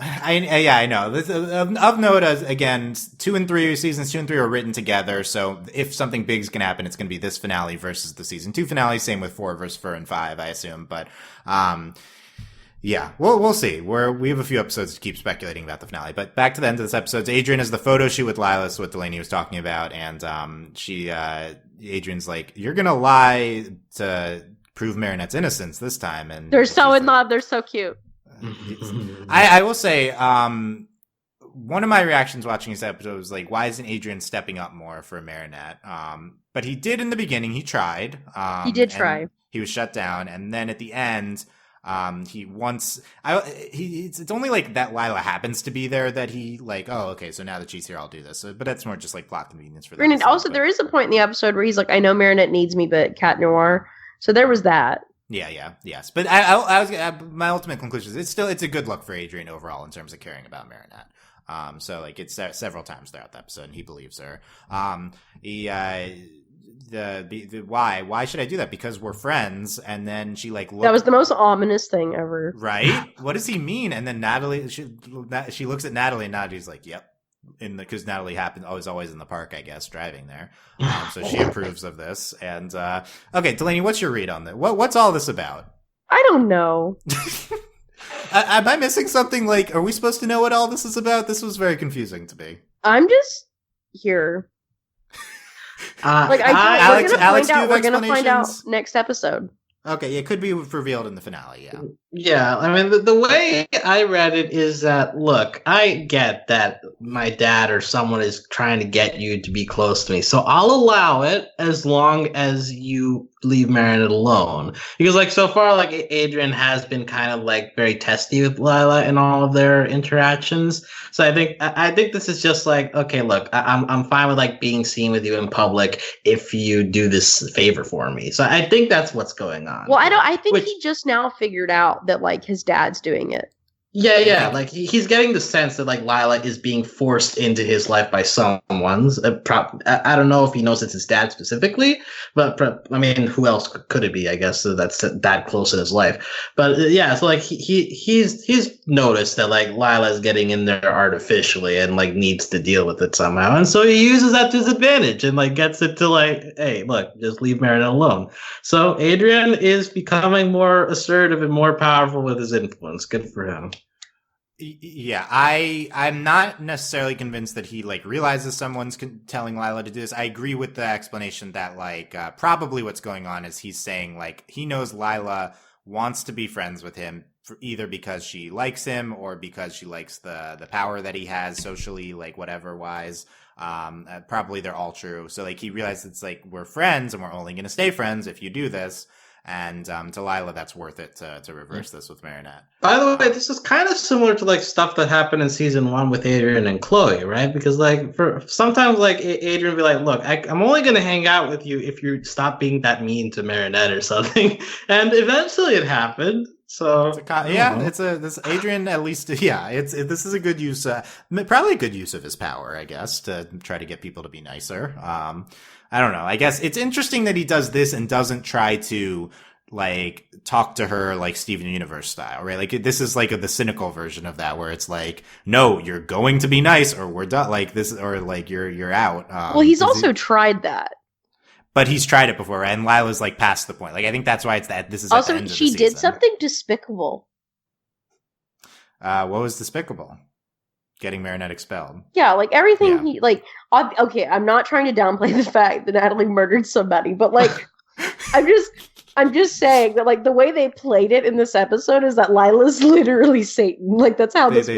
I know. Of note, again, seasons 2 and 3 are written together. So if something big's gonna happen, it's gonna be this finale versus the season 2 finale. Same with 4 versus 4 and 5, I assume. But, yeah, we'll see. We have a few episodes to keep speculating about the finale. But back to the end of this episode, Adrien is the photo shoot with Lila, what Delaney was talking about, and Adrien's like, "You're gonna lie to prove Marinette's innocence this time." And they're so in love. They're so cute. I will say, one of my reactions watching this episode was why isn't Adrien stepping up more for Marinette? But he did in the beginning. He tried. He did try. He was shut down, and then at the end, it's only that Lila happens to be there that he oh, okay, so now that she's here, I'll do this. But that's more just plot convenience for them. And also, there is a point in the episode where he's like, I know Marinette needs me, but Cat Noir. So there was that. Yes. But my ultimate conclusion is it's a good look for Adrien overall in terms of caring about Marinette. So it's several times throughout the episode, and he believes her. Why should I do that? Because we're friends. And then she that was the most ominous thing ever. Right? What does he mean? And then Natalie, she looks at Natalie, and Natalie's like, yep. Because Natalie was always in the park, I guess, driving there. So she approves of this. And, okay, Delaney, what's your read on this? What's all this about? I don't know. Am I missing something? Are we supposed to know what all this is about? This was very confusing to me. I'm just here. We're gonna find out next episode. Okay, it could be revealed in the finale, yeah. Yeah, I mean, the way I read it is that, look, I get that my dad or someone is trying to get you to be close to me, so I'll allow it as long as you leave Marinette alone. Because, so far, Adrien has been kind of, very testy with Lila in all of their interactions. So I think this is just okay, look, I'm fine with, being seen with you in public if you do this favor for me. So I think that's what's going on. Well, I think he just now figured out that his dad's doing it. Yeah. He's getting the sense that Lila is being forced into his life by someone's. I don't know if he knows it's his dad specifically, but I mean, who else could it be? I guess that's that close in his life. But yeah, so he's noticed that Lila is getting in there artificially and needs to deal with it somehow, and so he uses that to his advantage and gets it to hey, look, just leave Marinette alone. So Adrien is becoming more assertive and more powerful with his influence. Good for him. Yeah, I'm not necessarily convinced that he realizes someone's telling Lila to do this. I agree with the explanation that probably what's going on is he's saying he knows Lila wants to be friends with him either because she likes him or because she likes the power that he has socially, whatever wise. Probably they're all true. So he realizes it's we're friends and we're only going to stay friends if you do this. And to Lila, that's worth it to reverse this with Marinette. By the way, this is kind of similar to like stuff that happened in season 1 with Adrien and Chloe, right? Because like for sometimes like Adrien be like, "Look, I'm only gonna hang out with you if you stop being that mean to Marinette or something," and eventually it happened. So this Adrien at least this is a good use, probably a good use of his power, I guess, to try to get people to be nicer. I don't know. I guess it's interesting that he does this and doesn't try to like talk to her like Steven Universe style, right? Like this is like the cynical version of that, where it's like, no, you're going to be nice, or we're done. Like this, or like you're out. Well, he's also tried that. But he's tried it before, right? And Lila's like past the point. Like I think that's why it's that this is also at the end she of the did season. something despicable. What was despicable? Getting Marinette expelled. Yeah, like everything he like. Okay, I'm not trying to downplay the fact that Natalie murdered somebody, but like, I'm just saying that like the way they played it in this episode is that Lila's literally Satan. Like that's how this.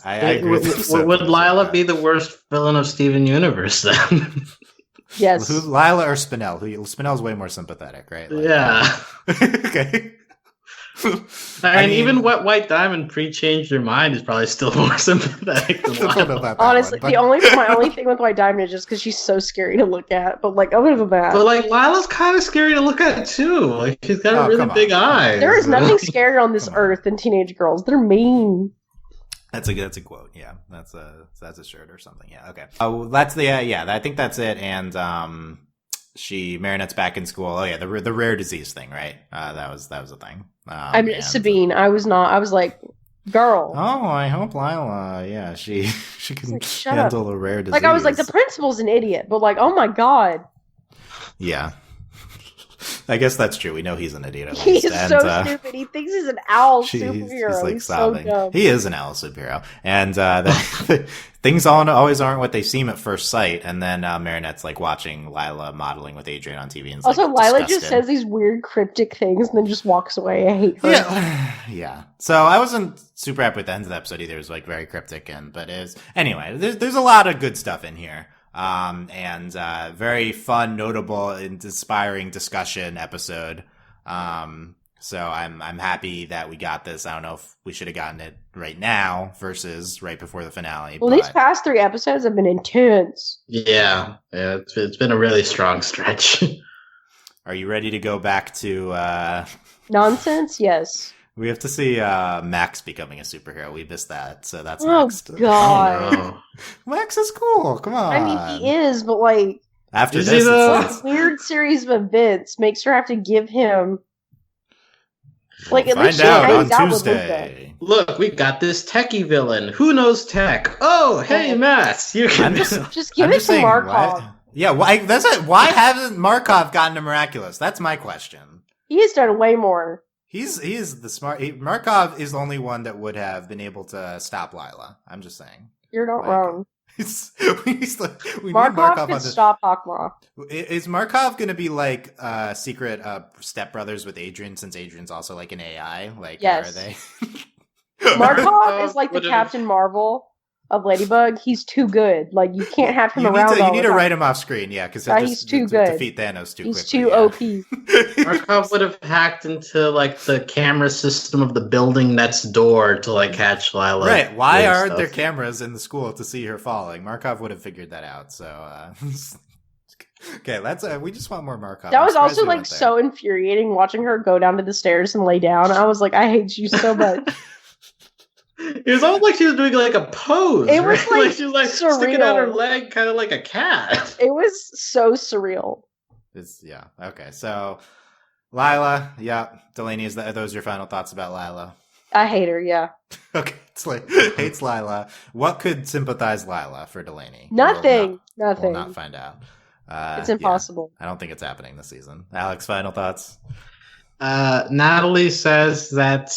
I agree. Would Lila be the worst villain of Steven Universe then? Yes. Lila or Spinell? Spinell's way more sympathetic, right? Like, yeah. Okay. I mean, even what White Diamond pre-changed your mind is probably still more sympathetic than Lila. Honestly, my only thing with White Diamond is just because she's so scary to look at. But like other than that, but like Lila's kind of scary to look at too. Like she's got really big eyes. There is nothing scarier on this earth than teenage girls. They're mean. That's a quote. Yeah, that's a shirt or something. Yeah. Okay. Oh, that's the I think that's it. And Marinette's back in school. Oh yeah, the rare disease thing, right? That was a thing. Sabine. I was like, girl. Oh, I hope Lila. Yeah, she can handle a rare disease. Like I was like, the principal's an idiot, but like, oh my god. Yeah. I guess that's true. We know he's an idiot. He's so stupid. He thinks he's an owl superhero. He's like sobbing. So dumb. He is an owl superhero, and things always aren't what they seem at first sight. And then Marinette's like watching Lila modeling with Adrien on TV, and also like, Lila disgusted. just says these weird cryptic things and then just walks away. I hate her. Yeah. So I wasn't super happy with the end of the episode either. It was like very cryptic, but anyway. There's a lot of good stuff in here. And very fun, notable, and inspiring discussion episode. So I'm happy that we got this. I don't know if we should have gotten it right now versus right before the finale. Well, these past 3 episodes have been intense. Yeah, it's been a really strong stretch. Are you ready to go back to nonsense? Yes. We have to see Max becoming a superhero. We missed that, so that's next. Oh, God. Oh, no. Max is cool. Come on. I mean, he is, but like... After this, it's weird series of events makes her have to give him... Like, at least find out on Tuesday. Look, we got this techie villain. Who knows tech? Oh, hey, Max. You can... Just give it to Markov. Yeah, why hasn't Markov gotten to Miraculous? That's my question. He has done way more. He is the smart. Markov is the only one that would have been able to stop Lila. I'm just saying. You're not wrong. We Markov could stop Hawkmoth. Is Markov going to be like secret stepbrothers with Adrien, since Adrien's also like an AI? Like, yes. Are they? Markov is like the Captain Marvel of Ladybug. He's too good. Like, you can't have him around. You need to write him off screen, yeah, because he's too good. Defeat Thanos too quickly. He's too OP. Markov would have hacked into like the camera system of the building next door to like catch Lila. Right? Why aren't there cameras in the school to see her falling? Markov would have figured that out. So. Okay, we just want more Markov. That was also like so infuriating watching her go down to the stairs and lay down. I was like, I hate you so much. It was almost like she was doing like a pose. It was right? like she was like surreal. Sticking out her leg, kind of like a cat. It was so surreal. Okay. So, Lila, yeah, Delaney, are those your final thoughts about Lila? I hate her. Yeah. Okay, it's like hates Lila. What could sympathize Lila for Delaney? Nothing. We'll not find out. It's impossible. Yeah, I don't think it's happening this season. Alex, final thoughts? Natalie says that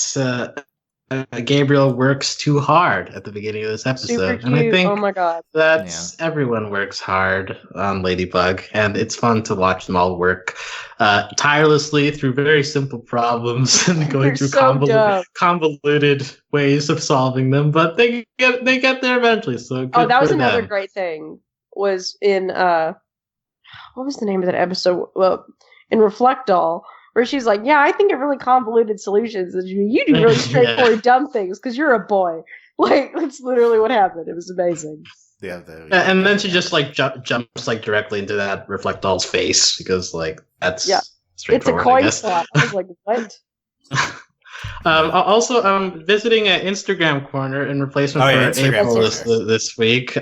Gabriel works too hard at the beginning of this episode. Super cute. And I think oh my god, everyone works hard on Ladybug, and it's fun to watch them all work tirelessly through very simple problems and going through convoluted ways of solving them. But they get there eventually. So that was another great thing. Was in what was the name of that episode? Well, in Reflect All, where she's like, "Yeah, I think of really convoluted solutions, and you do really straightforward, dumb things because you're a boy." Like that's literally what happened. It was amazing. Yeah, and then she just like jumps like directly into that Reflectall's face because like that's it's a coin slot. I was like, what? Also, visiting an Instagram corner in replacement for April this week.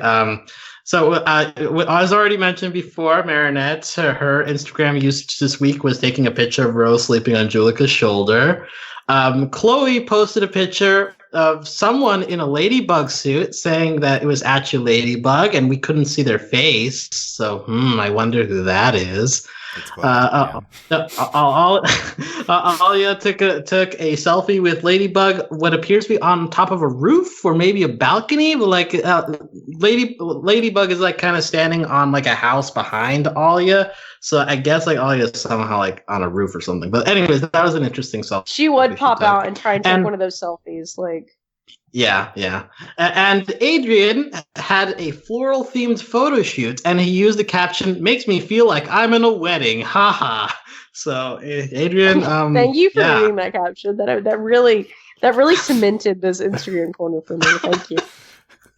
So as already mentioned before, Marinette, her Instagram usage this week was taking a picture of Rose sleeping on Julica's shoulder. Chloe posted a picture of someone in a ladybug suit saying that it was actually Ladybug, and we couldn't see their face. So, I wonder who that is. Alia took a selfie with Ladybug, what appears to be on top of a roof or maybe a balcony. But like Ladybug is like kind of standing on like a house behind Alia. So I guess like Alia is somehow like on a roof or something. But anyways, that was an interesting selfie. She would pop out and try and take one of those selfies, like. Yeah. And Adrien had a floral-themed photo shoot, and he used the caption, "Makes me feel like I'm in a wedding, haha." So, Adrien, thank you for reading that caption. That really cemented this Instagram corner for me. Thank you.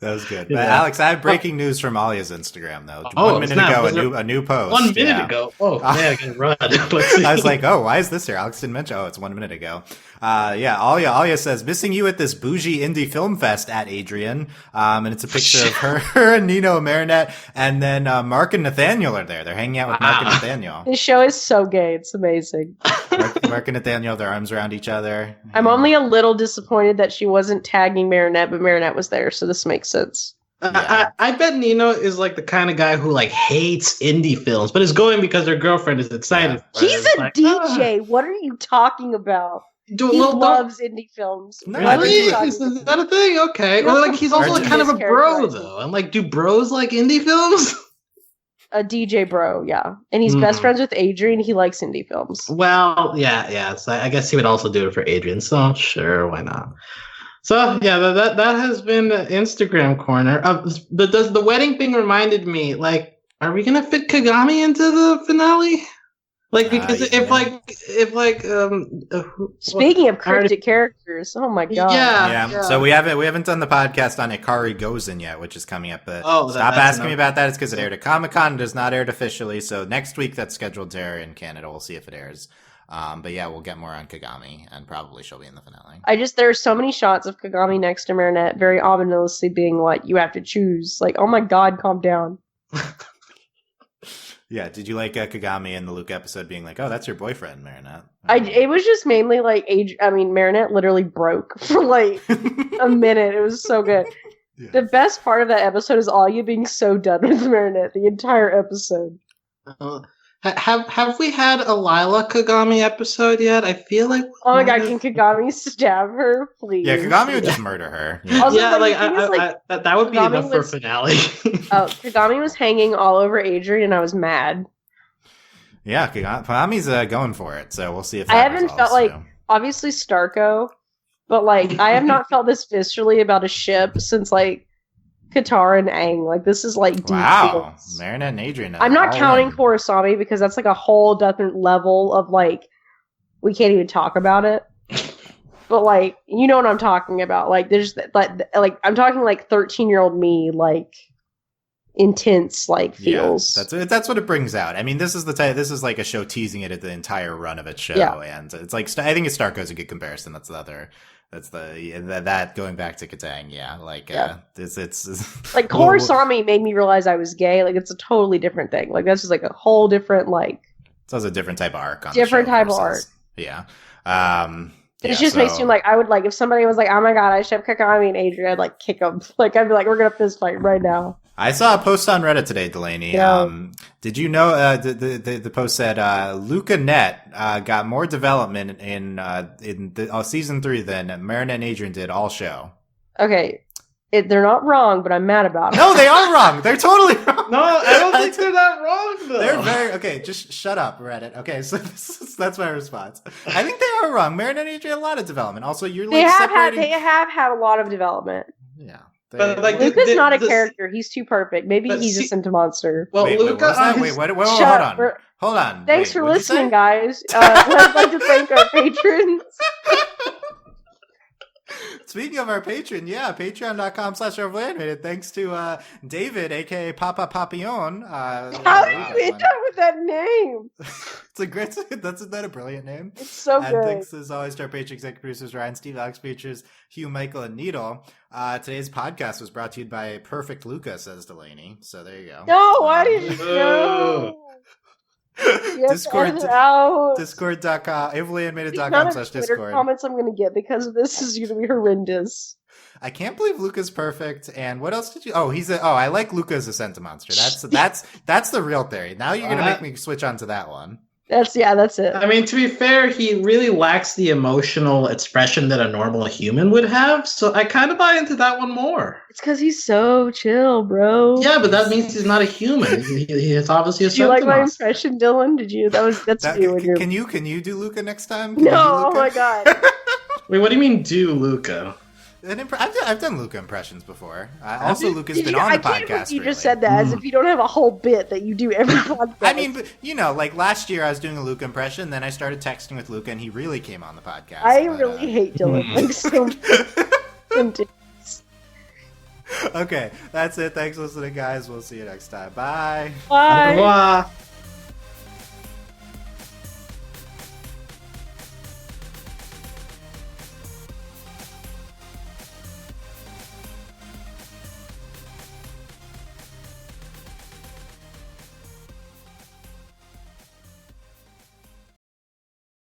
That was good. But Alex, I have breaking news from Alia's Instagram, though. 1 minute ago, a new post. 1 minute ago? Oh, man, I can run. I was like, why is this here? Alex didn't mention. Oh, it's 1 minute ago. Alia says, "Missing you at this bougie indie film fest at Adrien." And it's a picture of her and Nino and Marinette. And then Mark and Nathaniel are there. They're hanging out with Mark and Nathaniel. This show is so gay. It's amazing. Mark and Nathaniel, their arms around each other. I'm only a little disappointed that she wasn't tagging Marinette, but Marinette was there, so this makes sense. I bet Nino is like the kind of guy who like hates indie films, but is going because her girlfriend is excited. He's a DJ. What are you talking about? He loves indie films. No, really? Is that a thing? Okay. Well, like he's also kind of a bro, though. And like, do bros like indie films? A DJ bro, yeah. And he's best friends with Adrien. He likes indie films. Well, yeah. So I guess he would also do it for Adrien. So sure, why not? So yeah, that has been the Instagram corner. The wedding thing reminded me, like, are we gonna fit Kagami into the finale? Like, because speaking of cryptic characters, oh my god, yeah. So we haven't done the podcast on Ikari Gozen yet, which is coming up. But stop asking me about that. It's because it aired at Comic-Con. It does not air officially. So next week that's scheduled to air in Canada. We'll see if it airs. But yeah, we'll get more on Kagami, and probably she'll be in the finale. There are so many shots of Kagami next to Marinette, very ominously being like, "You have to choose." Like, oh my god, calm down. Yeah, did you like Kagami in the Luke episode being like, "Oh, that's your boyfriend, Marinette"? It was just mainly like Marinette literally broke for like a minute. It was so good. Yeah. The best part of that episode is Alia being so done with Marinette the entire episode. Have we had a Lila Kagami episode yet? I feel like. Oh my god, can Kagami stab her, please? Yeah, Kagami would just murder her. Yeah, also, that would be enough for a finale. Kagami was hanging all over Adrien, and I was mad. Yeah, Kagami's going for it, so we'll see if I haven't felt like obviously Starko, but like I have not felt this viscerally about a ship since like Katara and Aang. Like this is like deep. Wow, Marinette and Adrien. I'm not counting Kurosami because that's like a whole different level of like we can't even talk about it. But like you know what I'm talking about. Like there's like I'm talking like 13-year-old me like intense like feels. Yeah, that's what it brings out. I mean, this is like a show teasing it at the entire run of its show, and it's like I think Starko's a good comparison. That's that going back to Katang, it's like Kurosami made me realize I was gay. Like it's a totally different thing. Like that's just like a whole different like. It's also a different type of arc. Different type of arc. Yeah. It just makes you like I would like if somebody was like, oh my god, I ship Kagami and Adrien, I'd like kick them. Like I'd be like, we're gonna fist fight right now. I saw a post on Reddit today, Delaney. Yeah. Did you know the post said Luca Net got more development in season 3 than Marinette and Adrien did all show? Okay, they're not wrong, but I'm mad about it. No, they are wrong. They're totally wrong. No, I don't think they're not wrong though. They're very okay. Just shut up, Reddit. Okay, so that's my response. I think they are wrong. Marinette and Adrien had a lot of development. Also, you're like they have had a lot of development. Yeah. But like Luca's not a character. He's too perfect. Maybe he's a Sentimonster. Well, wait, Luca, hold on. Thanks for listening, guys. I'd like to thank our patrons. Speaking of our patron, patreon.com/overanimated. Thanks to David, aka Papa Papillon. How did you end up with that name? It's a great. Isn't that a brilliant name? It's so and good. Thanks as always to our patron executive producers Ryan, Steve, Alex, features Hugh, Michael, and Needle. Today's podcast was brought to you by Perfect Luca, says Delaney. So there you go. No, why did you know? Discord.com, overlyanimated.com/discord. Comments I'm going to get because of this is going to be horrendous. I can't believe Luca's perfect. And what else did you? Oh, I like Luca as a Sentimonster. That's the real theory. Now you're going to make me switch on to that one. That's it. I mean, to be fair, he really lacks the emotional expression that a normal human would have, so I kind of buy into that one more. It's because he's so chill, bro. Yeah, but that means he's not a human. He is obviously a Sentimonster. Did you like my impression, Dylan? Did you? That's you. Can you do Luca next time? No, oh my god. Wait, what do you mean do Luca? I've done Luca impressions before. Also, Luca's been on the podcast. You just said that as if you don't have a whole bit that you do every podcast. I mean, but, like last year I was doing a Luca impression, then I started texting with Luca, and he really came on the podcast. I really hate Dylan. Like so. Okay, that's it. Thanks for listening, guys. We'll see you next time. Bye. Bye. Bye.